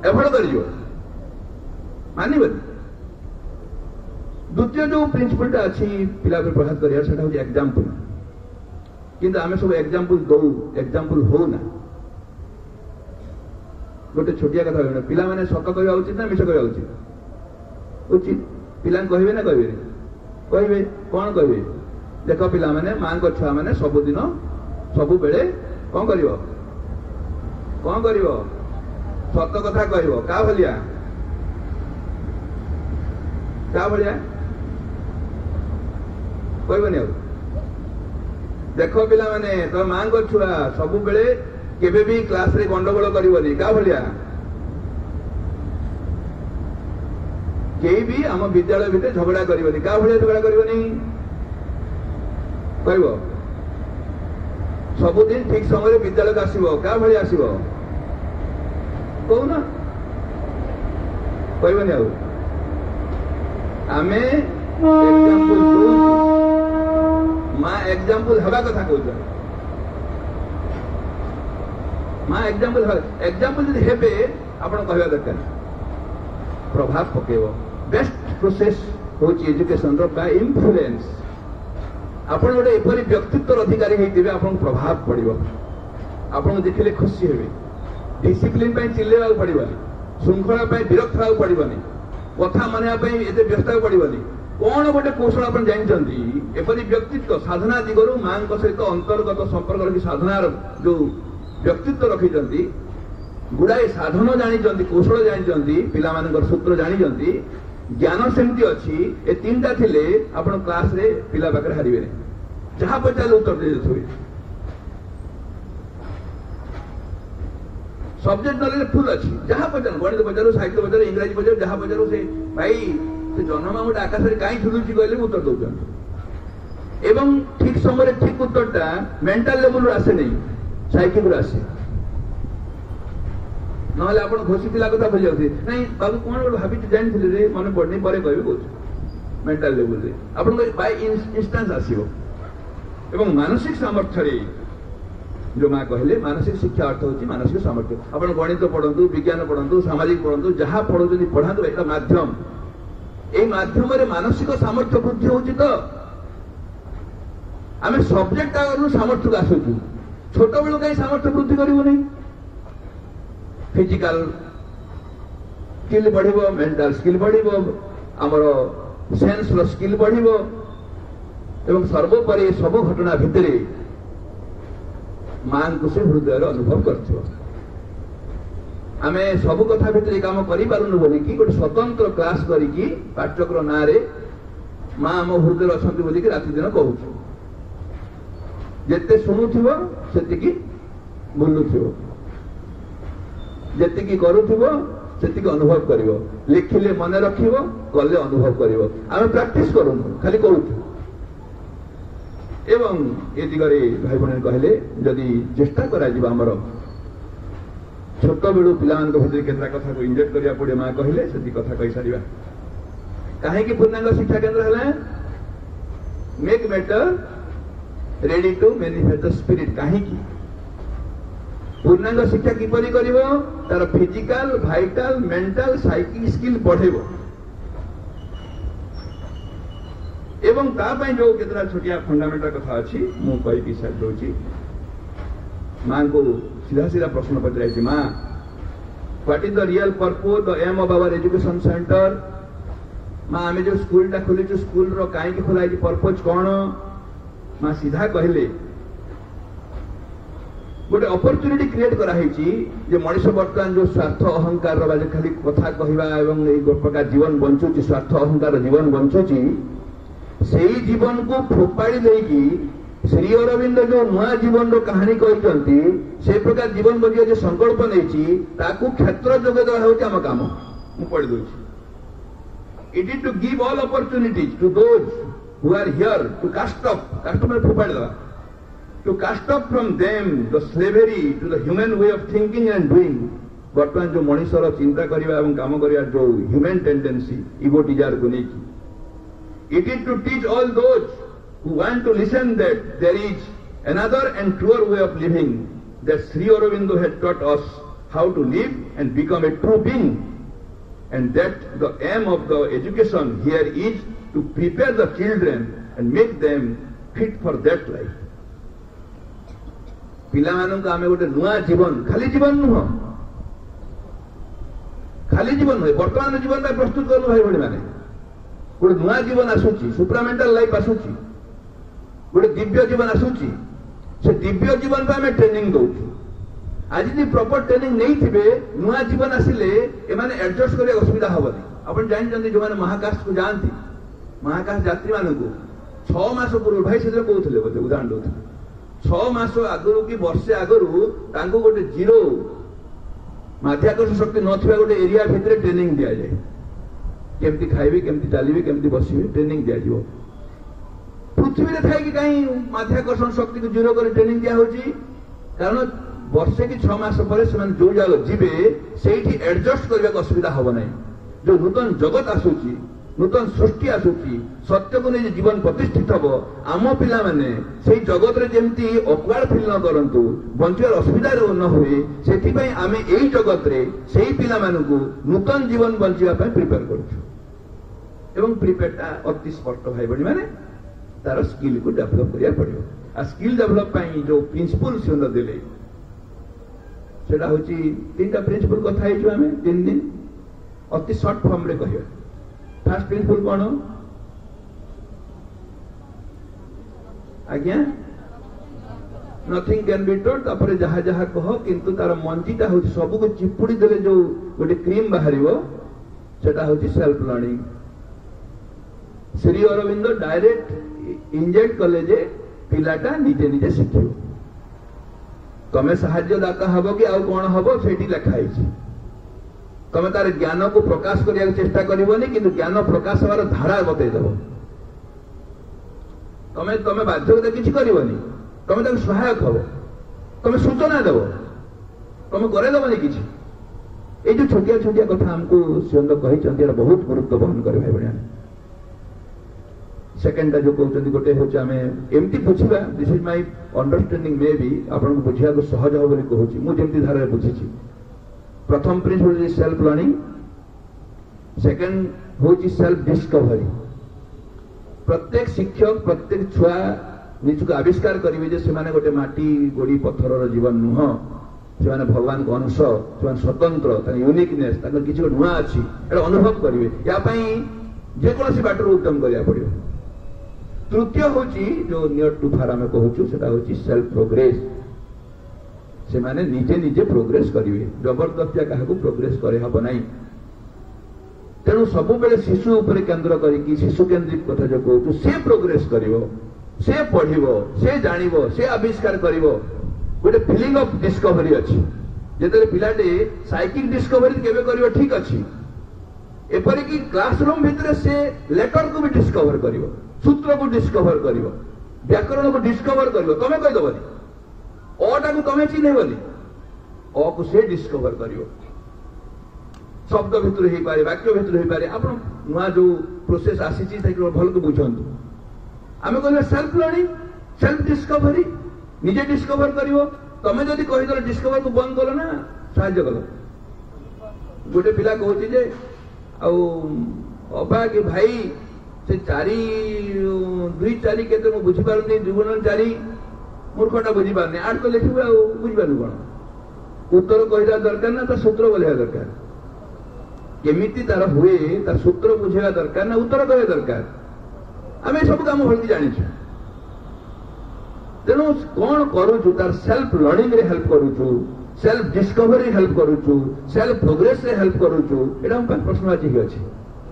एभॉइड कर मानबनी द्वितीय जो प्रिंसिपल अच्छी पिला प्रभाव कर एग्जाम्पल किंतु आम सब एग्जाम्पल दौ एग्जाम्पल हो ना गोटे छोटिया कथा कहना पिला माने सत कहवा उचित ना मिछ कहवा उचित उचित पिला कहबे ना कहबे कौन कहबे देख पिला माने माँ छुआ माने सबुदिन सबु बेले कौन कर सत कथा कहब का भलिया कहबनी आ देख पिला माने तो माँ छुआ सबु बेले केबे भी क्लास रे गंडगोल करबनी का भलिया कहीं भी आम विद्यालय भितर झगड़ा करबनी का भलिया झगड़ा करबनी कहब सबुदिन ठीक समय विद्यालय को आसब क्या भाई आसब कहना कहबनी आम एग्जाम्पल माँ एग्जाम्पल हवा कथा कह माँ एग्जाम्पल जब हेबे आप कहवा दरकार प्रभाव पकेब बेस्ट प्रोसेस हूँ एजुकेशन बाय इन्फ्लुएंस आप गोटे एपरी व्यक्तित्व अधिकारी होते आप प्रभाव पड़ो आप देखिले खुशी हे डिसिप्लिन चिल्लेवा पड़ोनी श्रृंखला विरक्त होगा पड़ोनी कथा मानवाई एत व्यस्त होगा पड़ोनी कौन गोटे कौशल आप जानते एपरी व्यक्तित्व साधना दिगरू माँ सहित अंतर्गत संपर्क रखी साधनार जो व्यक्तित्व रखी गुड़ाए साधन जानी कौशल जानी पिला सूत्र जानी ज्ञान सेमती अच्छी ए 3टा थिले आपण क्लास रे पिला पाखे हारे जहाँ पचारे उत्तर दे सब्जेक्ट नॉलेज फुल अच्छी जहाँ पचार गणित पचारू साहित्य पचारू इंग्राजी पचारू जहाँ पचारू से भाई से जन्म गोटे आकाश में कहीं झुलुची कहले उत्तर दौरान एवं ठीक समय ठीक उत्तरटा मेंटल लेवल आसे नहीं साइकिल आसे ना आप घोषी पिला कथा भूल जाते नहीं बाबू कौन गोटे भाभी जानी रे मन पड़नी पर कह मेंटल लेवल रे आप बाय इंस्टांस आसो एवं मानसिक सामर्थ्य जो माँ कहले मानसिक शिक्षा अर्थ होची मानसिक सामर्थ्य आप गणित पढ़ु विज्ञान पढ़ु सामाजिक पढ़ु जहाँ पढ़ुं पढ़ातु एक माध्यम ये माध्यम मानसिक सामर्थ्य वृद्धि होची तो आम सब्जेक्ट आगु सामर्थ्य को आसुचु छोट बेलू कहीं सामर्थ्य वृद्धि करूँ नहीं फिजिकल स्किल बढ़ मेंटल स्किल बढ़ आमर सेन्स स्किल बढ़ एवं सर्वोपरि सब घटना भितर मां को से हृदय अनुभव कर आम सब कथा भितर काम करूँ बोली गोटे स्वतंत्र क्लास करी पाठ्यक्रम ना माँ आम हृदय अच्छा बोलिकी राति दिन कहूँ जिते शुणुव से बुलुव जी करुव ସେତିକି ଅନୁଭବ କରିବ ଲେଖିଲେ ମନେ ରଖିବ କଲେ ଅନୁଭବ କରିବ ଆମେ ପ୍ରାକ୍ଟିସ କରୁନୁ ଖାଲି କହୁଛୁ ଏବଂ ଏ ଦିଗରେ ଭାଇ ଭଉଣୀ କହିଲେ ଯଦି ଚେଷ୍ଟା କରାଯିବ ଆମର ଛୋଟ ବେଳୁ ପିଲାମାନଙ୍କ ଭିତରେ କେତେଟା କଥାକୁ ଇଞ୍ଜେକ୍ଟ କରିବାକୁ ପଡ଼ିବ ମା କହିଲେ ସେତିକି କଥା କହିସାରିବା କାହିଁକି ପୂର୍ଣ୍ଣାଙ୍ଗ ଶିକ୍ଷା କେନ୍ଦ୍ର ହେଲା make matter ready to manifest the spirit कहीं पूर्णांग शिक्षा किपरि करिवो तार physical vital mental psychic skill बढ़ेबो एवं ता पई जो केतरा छोटिया फंडामेंटल कथा अछि मु कहि कि साइड दोची मां को सीधा सीधा प्रश्न पचराई मां what is the real purpose the aim of our education centre मां आमे जो स्कूल टा खोली स्कूल रो काहे की खोलाई पर्पस कोन मां सीधा कहले गोटे अपॉर्चुनिटी क्रिएट करा हेची जे मनुष्य वर्तमान जो स्वार्थ अहंकार रो बाजे खाली कथा कहबा एवं ए प्रकार जीवन बंचुची स्वार्थ अहंकार जीवन बंचुची सेही जीवन को फोपाड़ी देकी श्री अरविंद जो नुआ जीवन रो कहानी कहचंती से प्रकार जीवन बजिया जे संकल्प नेची ताकू क्षेत्र जोगे दवा होची हम काम मु पढि दोची It is to give all opportunities to those who are here to cast off from them the slavery to the human way of thinking and doing. वर्तमान जो मनुष्यर चिंता करने और काम करने जो ह्यूमन टेंडेंसी इगो डिजायर को नहीं It is to teach all those who want to listen that there is another and truer way of living that Sri Aurobindo had taught us how to live and become a true being. And that the aim of the education here is to prepare the children and make them fit for that life. पिला मानन को आमे गोटे नुआ जीवन खाली जीवन नुह वर्तमान जीवन में प्रस्तुत करनु भाई भणी माने गोटे नुआ जीवन आसुची सुप्रामेंटल लाइफ आसुची गोटे दिव्य जीवन आसुची से दिव्य जीवन पे आमे ट्रेनिंग दउछु आज जी प्रॉपर ट्रेनिंग नहीं थे नुआ जीवन आसिले एमाने एडजस्ट करने असुविधा हेनी अपन जानते जो मैंने महाकाश को जानती महाकाश यात्री मान को 6 मास पूर्व भाई से कहते बोलते उदाहरण दौते 6 मास आगु कि वर्षे आगु गोटे जीरो माध्याकर्षण शक्ति नथिबा गोटे एरिया भितर ट्रेनिंग दिया जाए केमती खाइबे केमती चलिबे केमती बसिबे ट्रेनिंग दिया जिवो पृथ्वी रे थाई कि काई माध्याकर्षण शक्ति को जीरो कर ट्रेनिंग दिया होची कारण वर्षे कि 6 मास पर जो जगह जीवे से एडजस्ट करने असुविधा हम ना जो नूतन जगत आसूची नूतन सृष्टि आसूची सत्य को नहीं जीवन प्रतिष्ठित हम आम पिला माने से जगत रे जेमती ऑकवर्ड फील न करंतु बंचार असुविधा न हुए से आम यही जगत रे से पिला मानकु नूतन जीवन बंचिया प्रिपेयर करूछु एवं प्रिपेयरटा अति स्पष्ट भाई बड़ी माने तार स्किल को डेवलप करिया पड़ियो आ स्किल डेवलप पई जो प्रिंसिपल से देले सेटा होची तीनटा प्रिंसिपल कथा हेछु आमे 3 दिन अति शॉर्ट फॉर्म रे कहियो फर्स्ट प्रिंसिपल कोन आज्ञा नथिंग कैन बी टोल्ड तापर जहा जहा कह किंतु तार मंजीटा होची सब को चिपुड़ी देले जो गोटे क्रीम बाहरिवो सेटा होची self learning Shri Aurobindo direct inject कले जे पिलाटा निजे निजे शिखियो तमें साहाଯ୍य दाता हबो कि आउ कोन हबो सेठी लिखा हिची तमें तार ज्ञान को प्रकाश करिया चेष्टा करिवोनी किंतु ज्ञान प्रकाश हवार धारा बतै देबो तमें बाध्यता किछि करिवोनी तमें ताक सहायक हबो तमें सूचना देबो तमें करे देबोनी किछि ए जो छोटिया छोटिया कथा हमको सियंद कहि चंती एटा बहुत गुरुत्व वहन करे भाई बणिया सेकेंड जो कहते गोटे हूँ आम एमती बुझा दिस इज माय अंडरस्टैंडिंग मे भी आपन को बुझिया को सहज हो बोली कहूची मु जेमती धारा बुझी प्रथम principle is self learning second हूँ सेल्फ डिस्कवरी प्रत्येक शिक्षक प्रत्येक छुआ निजक आविष्कार करेंगे जे से माने गोटे माटी गोड़ी पत्थर जीवन नुह से भगवान को अंश से स्वतंत्र यूनिकनेस किसी नुआ अच्छी एटा अनुभव करेंगे या जेकोसी बाटर उत्तम करा पड़ो तृतीय हूँ जो नियर टू फार आम कहूँ से सेल्फ प्रोग्रेस से माने निजे निजे प्रोग्रेस करेंगे जबरदस्तिया क्या प्रोग्रेस करे हम ना तेणु सब बेले शिशु उपरे केंद्र करी शिशु केंद्रित कथा जो कहूँ से प्रोग्रेस करिवो से पढ़िबो से जानिबो से आविष्कार करिवो गोटे फीलिंग ऑफ डिस्कवरी अच्छी ଯେତେବେଳେ ପିଲାଟେ ସାଇକିକ ଡିସ୍କଭରି କେବେ କରିବ ଠିକ ଅଛି, ଏପରିକି କ୍ଲାସରୁମ୍ ଭିତରେ ସେ ଲେଟରକୁ ବି ଡିସ୍କଭର କରିବ, ସୂତ୍ରକୁ ଡିସ୍କଭର କରିବ, ବ୍ୟାକରଣକୁ ଡିସ୍କଭର କରିବ। ତମେ କହିଦବନି, ଅଟାକୁ ତମେ ଚିହ୍ନେବନି, ଅକୁ ସେ ଡିସ୍କଭର କରିବ। ଶବ୍ଦ ଭିତରୁ ହେଇପାରେ, ବାକ୍ୟ ଭିତରୁ ହେଇପାରେ। ଆପଣ ନୂଆ ଯୋଉ ପ୍ରୋସେସ ଆସିଛି ତାକୁ ଭଲକୁ ବୁଝନ୍ତୁ। ଆମେ କହିବା ସେଲ୍ଫ ଲର୍ଣ୍ଣିଂ, ସେଲ୍ଫ ଡିସ୍କଭରି, ନିଜେ ଡିସ୍କଭର କରିବ। ତମେ ଯଦି କହିଦେଲ ଡିସ୍କଭରକୁ ବନ୍ଦ କଲ ନା ସାହାଯ୍ୟ କଲ। ଗୋଟେ ପିଲା କହୁଛି ଯେ ଆଉ ଅପା କି ଭାଇ ସେ 2 4 କେତେ ମୁଁ ବୁଝିପାରୁନି, 2 ଗୁଣ 4 ମୂର୍ଖଟା ବୁଝିପାରୁନି, 8 ତ ଲେଖିବୁ ଆଉ ବୁଝିପାରୁନି କଣ? ଉତ୍ତର କହିବା ଦରକାର ନା ତା ସୂତ୍ର ବୋଲିବା ଦରକାର? କେମିତି ତାର ହୁଏ ତା ସୂତ୍ର ବୁଝେଇବା ଦରକାର ନା ଉତ୍ତର କହିବା ଦରକାର? ଆମେ ସବୁ କାମ ଭଲକି ଜାଣିଛୁ। ତେଣୁ କଣ କରୁଛୁ, ତାର ସେଲ୍ଫ ଲର୍ଣ୍ଣିଂରେ ହେଲ୍ପ କରୁଛୁ, ସେଲ୍ଫ ଡିସ୍କଭରି ହେଲ୍ପ କରୁଛୁ, ସେଲ୍ଫ ପ୍ରୋଗ୍ରେସରେ ହେଲ୍ପ କରୁଛୁ। ଏଇଟା ଆମ ପାଇଁ ପ୍ରଶ୍ନ ଆଜି ଅଛି।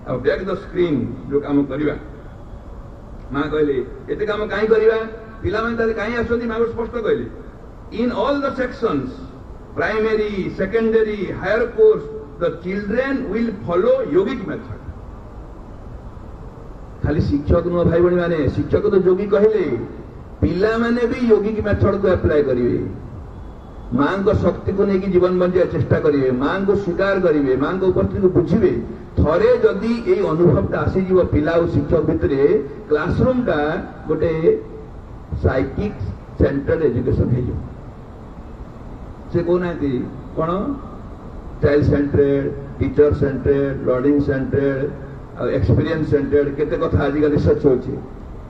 ଆଉ ବ୍ୟାକ୍ ଦ ସ୍କ୍ରିନ୍ ଯୋଉ କାମ କରିବା, ମା କହିଲେ ଏତେ କାମ କାହିଁ କରିବା, ପିଲାମାନେ ତାହେଲେ କାହିଁ ଆସୁଛନ୍ତି? ମା ସ୍ପଷ୍ଟ କହିଲେ, in all the sections, primary, secondary, higher course, the children will follow yogic method। ଖାଲି ଶିକ୍ଷକ ନୁହ ଭାଇ ଭଉଣୀ ମାନେ, ଶିକ୍ଷକ ତ ଯୋଗୀ କହିଲେ, ପିଲାମାନେ ବି yogic ମେଥଡକୁ ଆପ୍ଲାଏ କରିବେ। ମାଙ୍କ ଶକ୍ତିକୁ ନେଇକି ଜୀବନ ବଞ୍ଚିବା ଚେଷ୍ଟା କରିବେ, ମାଙ୍କୁ ସ୍ୱୀକାର କରିବେ, ମାଙ୍କ ଉପସ୍ଥିତିକୁ ବୁଝିବେ। ଥରେ ଯଦି ଏଇ ଅନୁଭବଟା ଆସିଯିବ ପିଲା ଆଉ ଶିକ୍ଷକ ଭିତରେ, କ୍ଲାସରୁମଟା ଗୋଟେ ସାଇକିକ ସେଣ୍ଟର୍ଡ ଏଜୁକେସନ ହେଇଯିବ। ସେ କହୁନାହାନ୍ତି କଣ child centred, teacher centred, learning centred, experience centred, केते कथा आजिकल रिसर्च होची।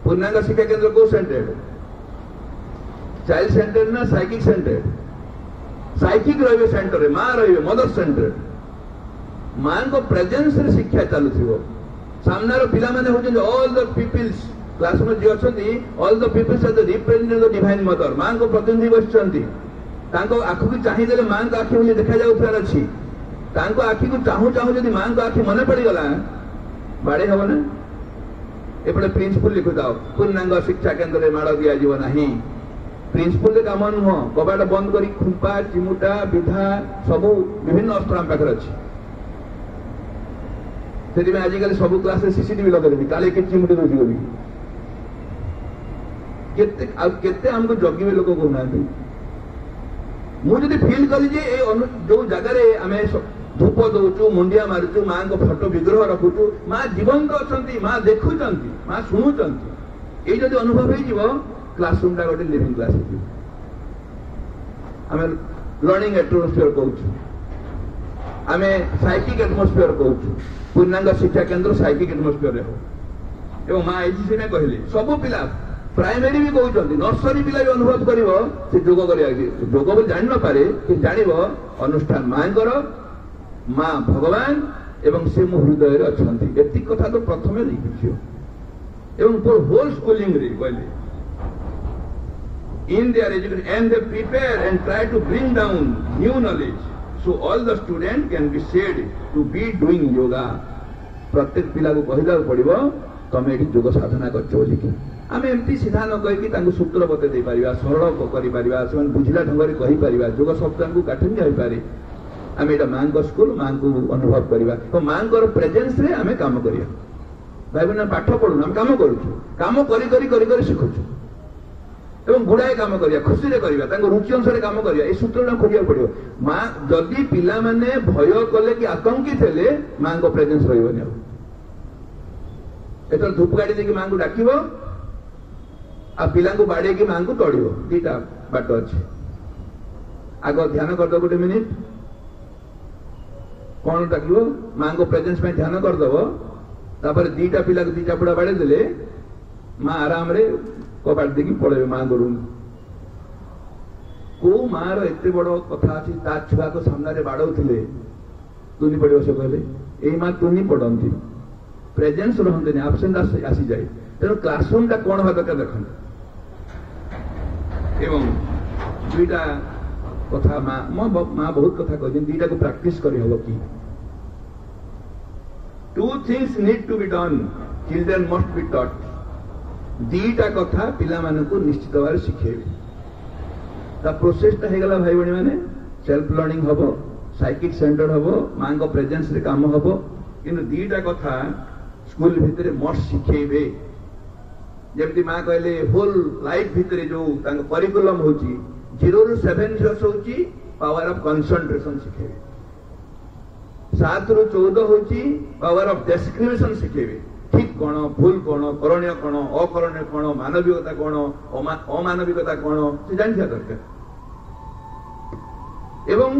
पूर्णांग शिक्षा केंद्र को सेंटर्ड, चाइल्ड सेंटर्ड ना साइकिक सेंटर्ड? साइकिक रहिबे सेंटर रे, मां रहिबे मदर सेंटर्ड। मां को प्रेजेंस रे शिक्षा चालू थिबो। सामनार पिला माने होचन ऑल द पीपल्स, क्लास में जे अछंती all the peoples are the representative of divine mother. मां को प्रतिनिधि बसचंती, तांको आखु की चाहि देले मां का आखि बोली देखा जाउथार अछि। तांको आखि को चाहू चाहू जदि मां को आखि मने पड़ी गला बाड़े हबो ना। एपटे प्रिंसिपल लिखु दाओ, पूर्णांग शिक्षा केंद्र रे माड़ दिया जीव नाही। प्रिंसिपल रे काम नुह, कबाड़ बंद करी खुंपा, चिमुटा, विधा सबु विभिन्न अस्त्र हम पाखर अछि। सेति में आजिकल सबु क्लास रे सीसीटीवी लगा देबी, काले के चिमुटे दोजी गबी। केते हमको जगिबे लोक को नांदी। मु जदि फील करी जे ए जो जगह रे आमे धूप दउचु, मुंडिया मारुचु, मां को फोटो विग्रह रखुचु, मां जीवंत अछंती, मां देखुचंती, मां सुनुचंती, ए जदि अनुभव हे जीवो, क्लासरूम टा गोटे लिविंग क्लास हे। आमे लर्निंग एटमॉस्फेयर कहूछु, आमे साइकिक एटमॉस्फेयर कहूछु। पूर्णांग शिक्षा केंद्र साइकिक एटमॉस्फेयर रे हो। एवं मां एजीसी में कहले सब पिला प्राइमरी भी कहउचंती, नर्सरी पिला भी अनुभव करिवो से योग करिया। योग बोली जानि न पारे कि जानिवो अनुष्ठान मांकर, मां भगवान एवं से मो हृदय रे अछंती। एति कथा तो प्रथमे लिखियो। एवं फॉर होल स्कूलिंग रे कहले in their education, and they prepare and try to bring down new knowledge so all the students can be said to be doing yoga। प्रत्येक पिला को कहिदा पड़िबो तमे एठी योग साधना करछो बोली कि आमे एमती सीधा न कहि कि तांको सूत्र बते दे परिबा, सरल करि परिबा, सेमन बुझिला ढंगरे कहि परिबा, योग शब्द तांको काठिन जाई पारे। आमे एटा मां को स्कूल, मां को अनुभव करिबा, तो मां को प्रेजेंस रे आमे काम करिया। भाई बहन पाठ पढु, हम काम करूछु, काम करि करि करि करि सिखुछु, एवं गुड़ाए काम करिया, खुशी रे करिया, तांको रुचि अनुसार काम करिया। ए सूत्रटा खोजिया पड़ियो। मां जदि पिला माने भय कले कि आतंकित हेले, मां को प्रेजेंस रहिबनि। एतर धूप गाड़ी देखि मां को डाकिबो आ पिला को बाड़े की मां को तोड़िबो। दीटा बाट अछि। आगो ध्यान कर दो गोटे मिनिट, कोन डाकिबो मां को प्रेजेंस में ध्यान कर दबो। तापर दीटा पिला को दी चापुड़ा बाड़े देले मां आराम रे कबाड़ देखी पड़े मां को रूम को। मां रो एते बड़ कथा अछि, ता छुआ को सामने रे बाड़ौथिले तुनी पड़िबो। से कहले एई मां तुनी पड़ंती, प्रेजेंस रहंते ने, एब्सेंट आसी जाय। तेनो क्लासरूम ता कोन होबा दरकार देखन। एवं दुईटा कथा मां बहुत कथा कहजन, दुईटा को प्रैक्टिस करि हबो कि two things need to be done, children must be taught. दीटा कथा पिला मानन को निश्चित भाव शिखेबे। ता प्रोसेस ता हेगला भाई बणी माने सेल्फ लर्निंग हम साइकिक सेंटर हम माँ को प्रेजेंस रे काम हम किंतु दीटा कथा स्कूल भितर मस्ट शिखेबे जमती माँ कहले होल लाइफ भितर जो करिकुलम होची 0 ରୁ 7 इयर्स होची पावर ऑफ कंसंट्रेशन शिखेबे 7 ରୁ 14 होची पावर ऑफ डिस्क्रिमिनेशन शिखेबे ठीक कौन भूल कौन करणीय कौन अकरणीय कौन मानविकता कौन अमानविकता कौन से जानथिया दरकार एवं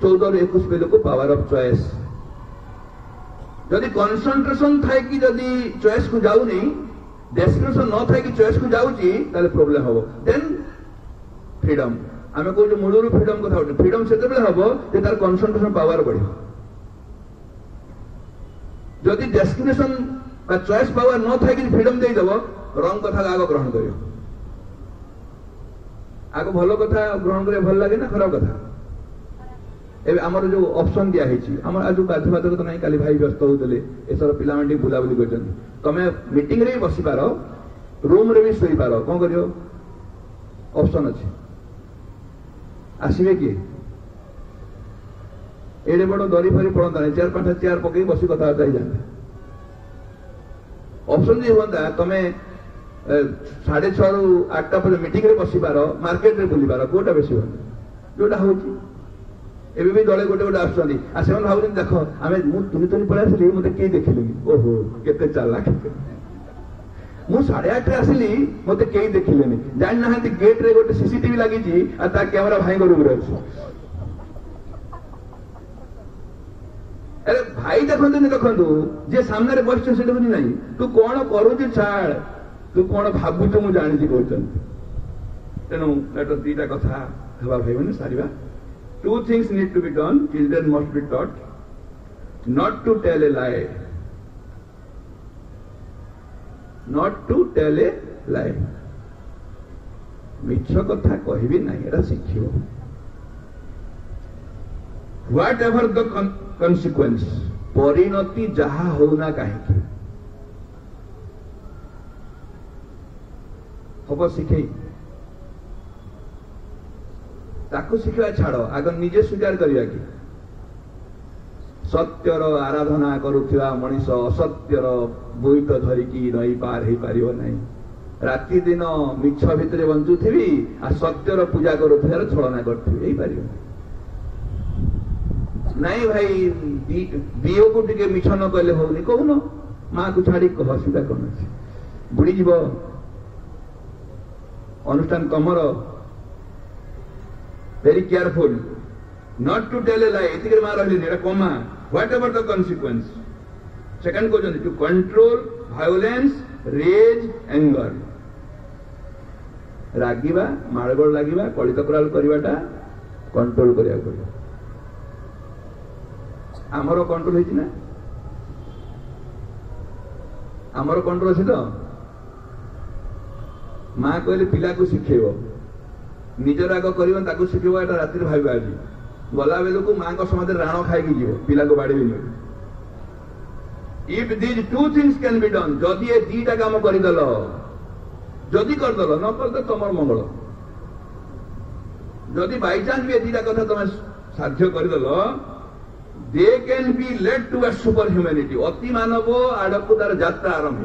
14 ରୁ 21 बेलू पावर ऑफ चॉइस जदि कंसंट्रेशन थाए कि जदि चॉइस को जाऊ नहीं डेस्टिनेशन न थाए कि चॉइस को जाऊची ताले प्रॉब्लम हो देन फ्रीडम आमे को जो मूलरू फ्रीडम कथा उठे फ्रीडम सेते बेले हबो जे तार कंसंट्रेशन पावर बढ़ी जदि डेस्टिनेशन बा चॉइस पावर न थाए कि फ्रीडम देई दबो रंग कथा आगो ग्रहण करियो आगो भलो कथा ग्रहण करे भल लागे ना खराब कथा एबे हमर जो ऑप्शन दिया हेची हमर आज गाधुबात तो नहीं काली भाई व्यस्त होतले एसर पिला मांडी बुलाबुली करछन तमे मीटिंग रे बसी पारो रूम रे भी सोई पारो कोन करियो ऑप्शन अछि आसीबे कि एडे बड़ दरी फरी पड़ंता नहीं 4-5 चेयर पकई बसी कथा होता ही जाते ऑप्शन जे होंदा तमे 6:30 ରୁ 8टा पर मीटिंग रे बसी पारो मार्केट रे बुली पारो कोटा बेसी होंदा जोटा होची एबे भी दले गोटे गोटे आसुछंदी आ सेमन भाबुन देखो आमे मु तुनी तुनी पळे आसली मते के देखिलेनी ओहो केते चालाक मु 8:30 रे आसली मते के देखिलेनी जान नाहंती गेट रे गोटे सीसीटीवी लागि छी आ ता कैमरा भाई को रूम रे अछि अरे भाई देखंतु जे सामने रे बसछ से देखुनी नाही तू कोन करू छी छाड़ तू कोन भाबु छ मु जानि छी कहछन तेनु लेट दीटा कथा हवा भाई माने सारीबा Two things need to be done. Children must be taught not to tell a lie. Not to tell a lie. मिछ कथा कहबी नहीं एरा शिखियो whatever the consequence परिणति जहा होना काहे हब शिखई ताको शिखा छाड़ आग निजे स्वीकार करिया कि सत्यर आराधना करुवा मनीष असत्यर बोईत धरिकी नई पार हो पार नहीं राति दिन मिछ भितर बंचुथी आ सत्यर पूजा करुवार छलना करी नहीं भाई बीओ को टे मिछ न कहले होनी कहून माँ को छाड़ी कह सीधा कौन अच्छे बुड़ी जीव अनुष्ठान तमर very careful not to tell a lie etikre ma rahli era comma whatever the consequence second question to control violence rage anger रागिबा माळगोळ लागिबा कलितकराल करिवाटा कंट्रोल करिया पड़ियो हमरो कंट्रोल हेछि ना हमरो कंट्रोल अछि तो मां कहले पिला को शिखेबो निजर आग कर शिखब एटा राति भाव आज गला बेलू को माँ को समाज राण खाई जीव पिला को बाड़ी if these two things can be done जदि ए दीटा काम करदेल जदि करदेल न कर तुम मंगल जदि बाई चांस भी दीटा कथा तुम साध्य करदेल they can be led to a super humanity अति मानव आड़ को तार यात्रा आरंभ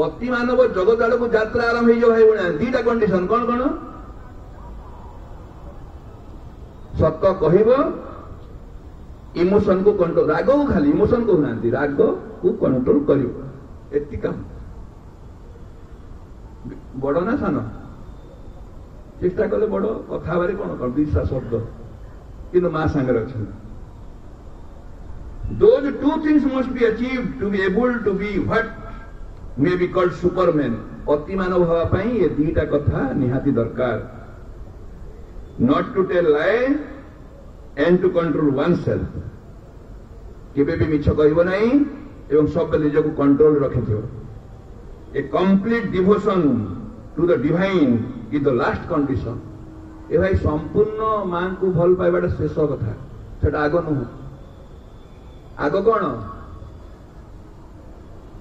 अति मानव जगत आड़ को यात्रा आरंभ हो भाई भाई दीटा कंडीशन कौन कौन सत कह इमोशन को कंट्रोल राग को खाली इमोशन कहना राग को कंट्रोल कर काम बड़ ना सान चेष्टा कले बड़ कथा बारे कौन कौन विश्वास शब्द कि माँ सांगे अच्छा those two things must be achieved to be able to be what may be called superman अति मानव हवा पाई ये दीटा कथा निहाती दरकार not to tell lie and to control oneself केबे भी मिछ कहबो नहीं एवं सब निज को कंट्रोल रखिथियो a complete devotion to the divine is the last condition ए भाई संपूर्ण मां को भल पाइबाटा शेष कथा सेटा आगो न आग कौन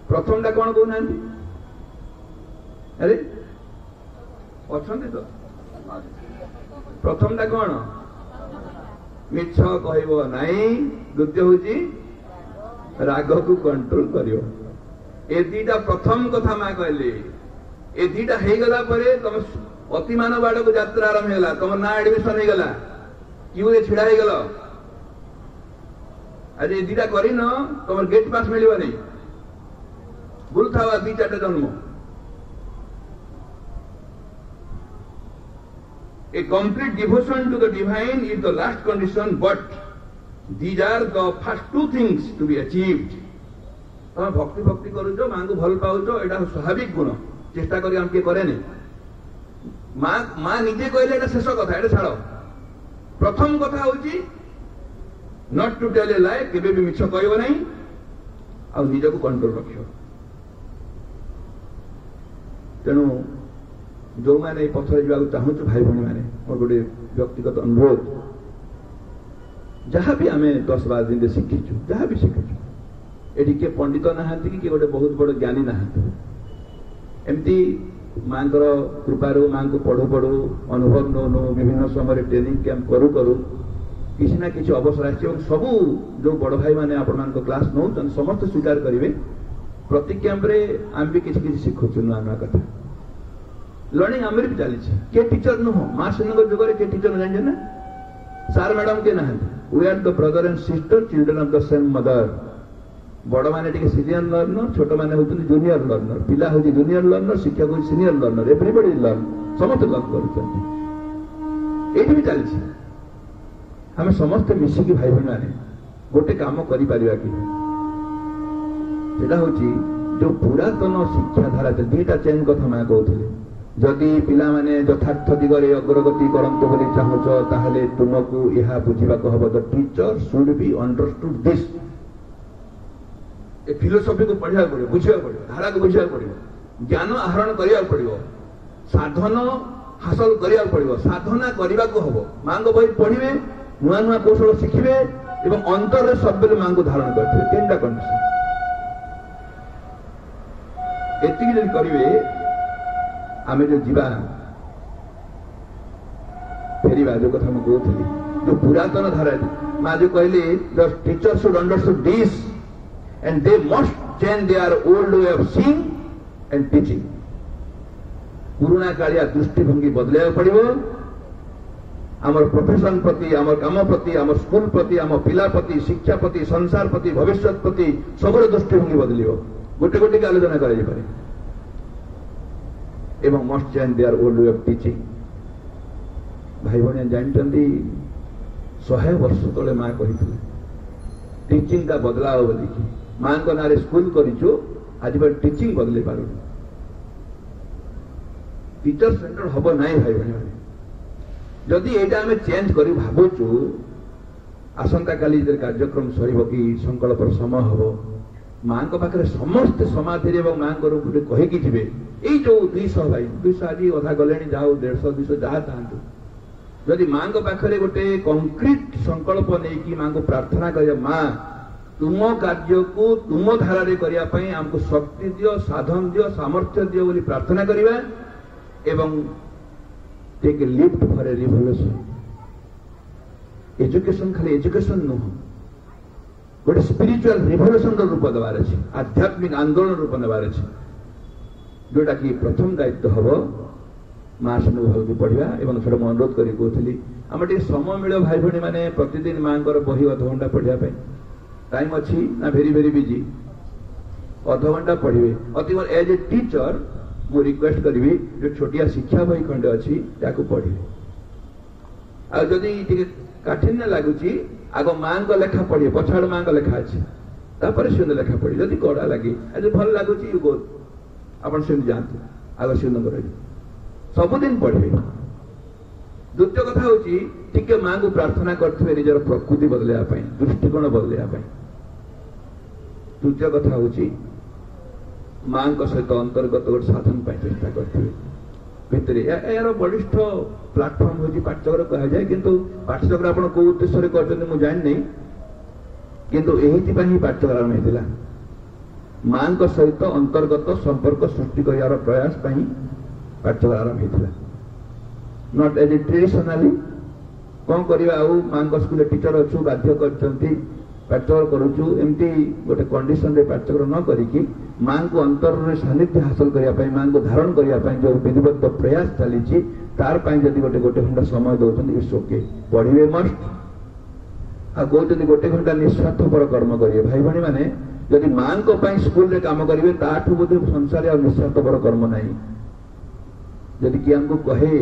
प्रथम टा कौन कहना अरे अच्छा तो प्रथमटा कौन मिछ कहब नाई द्वितीय हूँ राग को कंट्रोल करियो ए दीटा प्रथम कथा माँ कहले ए दीटा हो गला परे तुम अतिमान बाड़ को यात्रा आरंभ होगा तुम ना एडमिशन हो गला क्यू रे छिड़ा हो गल आज ए दीटा कर तुम गेट पास मिल नहीं बुलता हुआ 2-4 जन्म A complete devotion to the divine is the last condition, but these are the first 2 things to be achieved. तुम भक्ति भक्ति करुच माँ को भल पाच यहाँ स्वाभाविक गुण चेष्टा करी हम किए करे माँ निजे कहले शेष कथा ये छाड़ प्रथम कथा हूँ नॉट टू टेल ए लाइ केबे भी मिछ कहब नहीं आ निज को कंट्रोल रख तेणु जो मैंने पथर जावाक चाहूँ भाई भाई मैंने मोर गोटे व्यक्तिगत अनुरोध जहाँ भी आम 10-12 दिन शिखीचु जहाँ भी शिखीचु ये किए पंडित नहांती कि गोटे बहुत बड़ ज्ञानी नहांती एमती माँ कृपारू माँ को पढ़ू पढ़ू अनुभव नौ नौ विभिन्न समय ट्रेनिंग कैंप करू करू किसी ना किसी अवसर आसी सबू जो बड़ भाई मैंने आपण क्लास नौ समस्त स्वीकार करेंगे प्रति कैंप्रे आम भी किसी शिखुचु नुआ नुआ कथा लर्निंग आमर भी चली किए टीचर नुह माँ सिंह जुगे किए टीचर जाने ना सार मैडम किए ना we are the brother and sister children of the same mother बड़ माने सीनियर लर्नर छोट मैंने होती जूनियर लर्नर पिला हूँ जूनियर लर्नर शिक्षक हूँ सीनियर लर्नर एवरीबडी लर्न समस्त लर्न कर भी चली आम समस्ते मिसिकी भाई भाई मैंने गोटे काम कर जो पुरातन शिक्षा धारा 2टा चेंज कथा मैं कहूली जदि पिला माने यथार्थ दिगरे अग्रगति करंतु बोली चाहूच ताहले तुमको यह बुझीबाक हबो the teacher should be understood this a philosophy को पढ़िया पड़ो बुझिया पड़ो धारा को बुझिया पड़ो ज्ञान आहरण करिया पड़ो साधन हासिल करिया पड़ो साधना करने को हबो मां को बही पढ़िबे नुआ नुआ कौशल शिखिबे एवं अंतर रे सब मां को धारण करथिबे 3टा कंडीशन एतिकी जदि करिवे आमे जो जीवा फेरिबा जो कथा मैं कहूली जो पुरातन धारा माँ जो कहली the teacher should understood this and they must change their old way of seeing and teaching पुराना कालिया दृष्टिभंगी बदलिया पड़ो आमर प्रोफेशन प्रति आमर काम प्रति आमर स्कूल प्रति आम पिला प्रति शिक्षा प्रति संसार प्रति भविष्य प्रति सबुर दृष्टिभंगी बदल गोटे गोटे की आलोचना कर एवं must change their old way of teaching भाई भाई जानते 100 वर्ष तले माँ कही टीचिंग का बदलाव बोलिकी माँ को ना स्कूल करूँ आज टीचिंग बदल पार टीचर सेंटर हम ना भाई भाई मैंने जदि यहाँ आम चेंज कर भावुचु आसंता काली कार्यक्रम सर कि संकल्प समय हम माँ पाखे समस्ते समाधि माँ को कहीकि जी यही जो 200 भाई 200 आज अधा गले जाओ 150-200 जहाँ चाहतु जदि माँ पाखे गोटे कंक्रीट संकल्प नहीं कि माँ को प्रार्थना कर माँ तुम कार्य को तुम धारा करने आमको शक्ति दियो साधन दियो सामर्थ्य दियो बोली प्रार्थना करवा एवं take a lift for a revolution education खाली एजुकेशन नुह गोटे स्पिरिचुअल रिवोल्यूशन रूप देवार अच्छे आध्यात्मिक आंदोलन रूप नेबार अच्छे जोटा कि प्रथम दायित्व हम माँ सिंह भाव पढ़ा एवं थोड़ा मैं अनुरोध कर कहली आम टे समय मिल भाई भाई मैंने प्रतिदिन माँ बही अध घंटा पढ़ापी टाइम अच्छी ना भेरी भेरी बिजी अध घंटा पढ़े अति एज ए टीचर मु रिक्वेस्ट करी जो छोटिया शिक्षा बही खंडे अच्छी या पढ़े आदि काठिन्य लगुच आग माँ को लेखा पढ़े पछाड़ माँ को लेखा अच्छी सुंदर लेखा पढ़े जदि कड़ा लगे आज भल लगुच यू गो आप जातु आग सुंदर सबुदिन पढ़े द्वितीय कथा हूँ टिके माँ को प्रार्थना करते निजर प्रकृति बदलवाई दृष्टिकोण बदलवाई तृतीय कथा हूँ माँ सहित अंतर्गत गोटे साधन चेष्टा करते भितर यार बलिष्ठ प्लाटफर्म हूँ पाठचक्र कह जाए किंतु पाठचक्र आप कौ उद्देश्य कर जानी किंतु यही पाठचक्र आरंभ होता माँ सहित अंतर्गत संपर्क सृष्टि कर प्रयास पाठचक्र आरंभ होता नॉट एज ए ट्रेडिशनली कौन करवा माँ स्कूल टीचर अच्छु बाध्य कर पाठ्यक्रम करुचु एमती गोटे कंडीशन रे पाठ्यक्रम न करिकी माँ को अंतर सानिध्य हासिल करने माँ को धारण करने जो विधिवत प्रयास चली तार जदि गोटे गोटे घंटा समय दौरान इट्स ओके पढ़े मस्ट आ कहते गोटे घंटा निस्वार्थपर कर्म करेंगे भाई भाई मैंने जदि माँ को स्कूल रे काम करेंगे ताठू बोधे संसार आ निस्वार्थपर कर्म ना जदि किए हमको कहे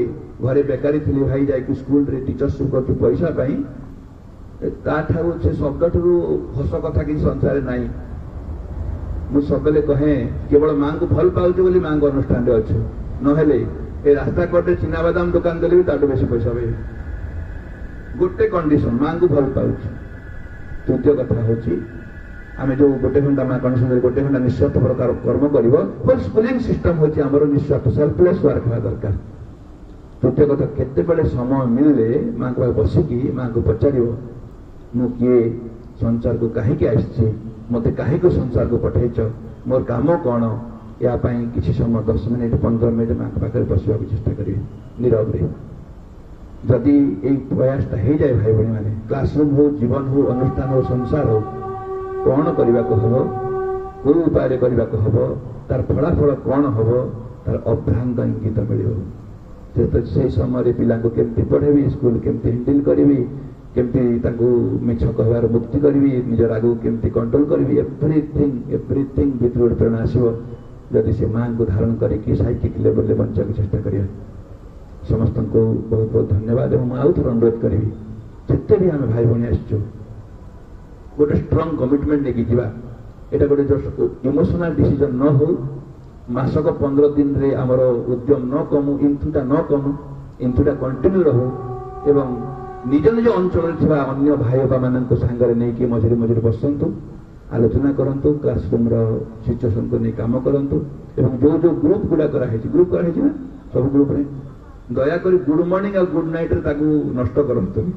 घरे बेकारी थी भाई जाकि स्कूल रे टीचरशिप कर पैसा पाई से शब्द ठू हस कथा कि संसार ना मु सबले कहे केवल माँ को भल पाऊँ बोली माँ को अनुष्ठान अच्छे नहेले ए रास्ता कटे चिना बादाम दुकान देले भी ताठू बेसी पैसा पाइबे गोटे कंडीशन माँ को भल पाऊँ तृतीय कथा हूँ आम जो गोटे घंटा माँ कंडीशन गोटे घंटा निस्वार्थ प्रकार कर्म कर होल स्कूलिंग सिस्टम हूँ आमर निस्वार्थ सेल्फलेस वर्क हवा दरकार तृतीय कथा केते समय मिलले माँ को बसिकी माँ को पचार मु किए संसार को कहीं आसी मत कहीं संसार को पठेच मोर काम कौन या किसी समय 10 मिनिट 15 मिनिट माँ पाखे बसवा चेष्टा करेंगे नीरव रे जदि ये प्रयासटा हो जाए भाई भाई मैंने क्लासरूम हो जीवन हो अनुष्ठान हो संसार हो कौन करने को हम कौ उपाय करने को हम तार फलाफल कौन हम तार अभ्रांत इंगित मिल से समय पिला केमती पढ़ेबी स्कूल केमती हैंडल करी केमती मिछ कहबार मुक्ति करी निज राग केमती कंट्रोल करी एवरीथिंग भितर गोटे प्रेरणा आसो जदि से माँ को धारण करके साइकिक लेवल में बंचा चेष्टा करिया समस्त को बहुत बहुत धन्यवाद और आउ थे अनुरोध करी जिते भी आम भाई भाई आसचु गोटे स्ट्रंग कमिटमेंट लेकिन जावा यहाँ गोटे जस्ट इमोशनल डिसीजन न हो मासक 15 दिन रे आमर उद्यम न कमु इंथुटा न कमु इंथुटा कंटिन्यू रहू एवं निज निज अंचल अन्य भाई बापा मान सांगे नहीं मझे मझे बसतु आलोचना करूँ क्लासरूम सिचुएसन को नहीं कम करूँ एवं जो जो ग्रुप गुड़ा कराई ग्रुप कराई ना सब ग्रुप रे दयाकोरी गुड मॉर्निंग और गुड नाइट रे ताकू नष्ट करते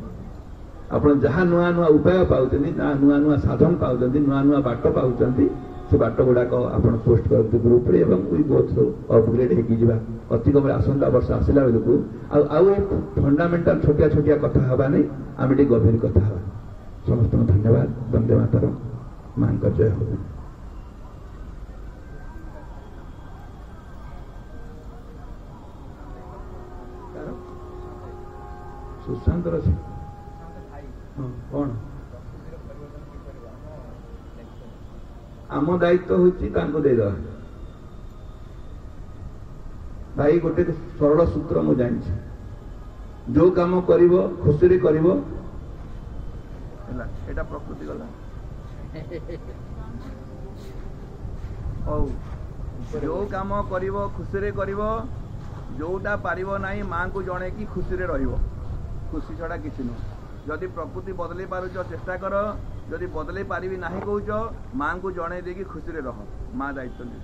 आपण जहाँ नुआ नुआ उपाय पाँच नुआ नुआ साधन पाँच नुआ नुआ बाट पाँच से बाट गुड़ाक आप पोस्ट करते ग्रुप रे वी गो थ्रू अपग्रेड हो अति कम आसंता वर्ष आसला बेलू आउ फंडामेंटाल छोटिया छोटिया कथा हवा नहीं आम टे गभीर कथा हवा समस्त धन्यवाद वंदे मातरम मां का जय हो सुशांत रही कौन आम दायित्व हूँ देद भाई गोटे सरल सूत्र मु जान जो काम कर खुशी कर प्रकृति गला जो काम कर खुशी कर जोटा पार ना माँ को जड़े कि खुशी खुशी छड़ा किसी नुह जदि प्रकृति बदल पारुच चेष्टा कर जदि बदल पारि ना कौच माँ को जड़े देकी खुशी रह माँ दायित्व ले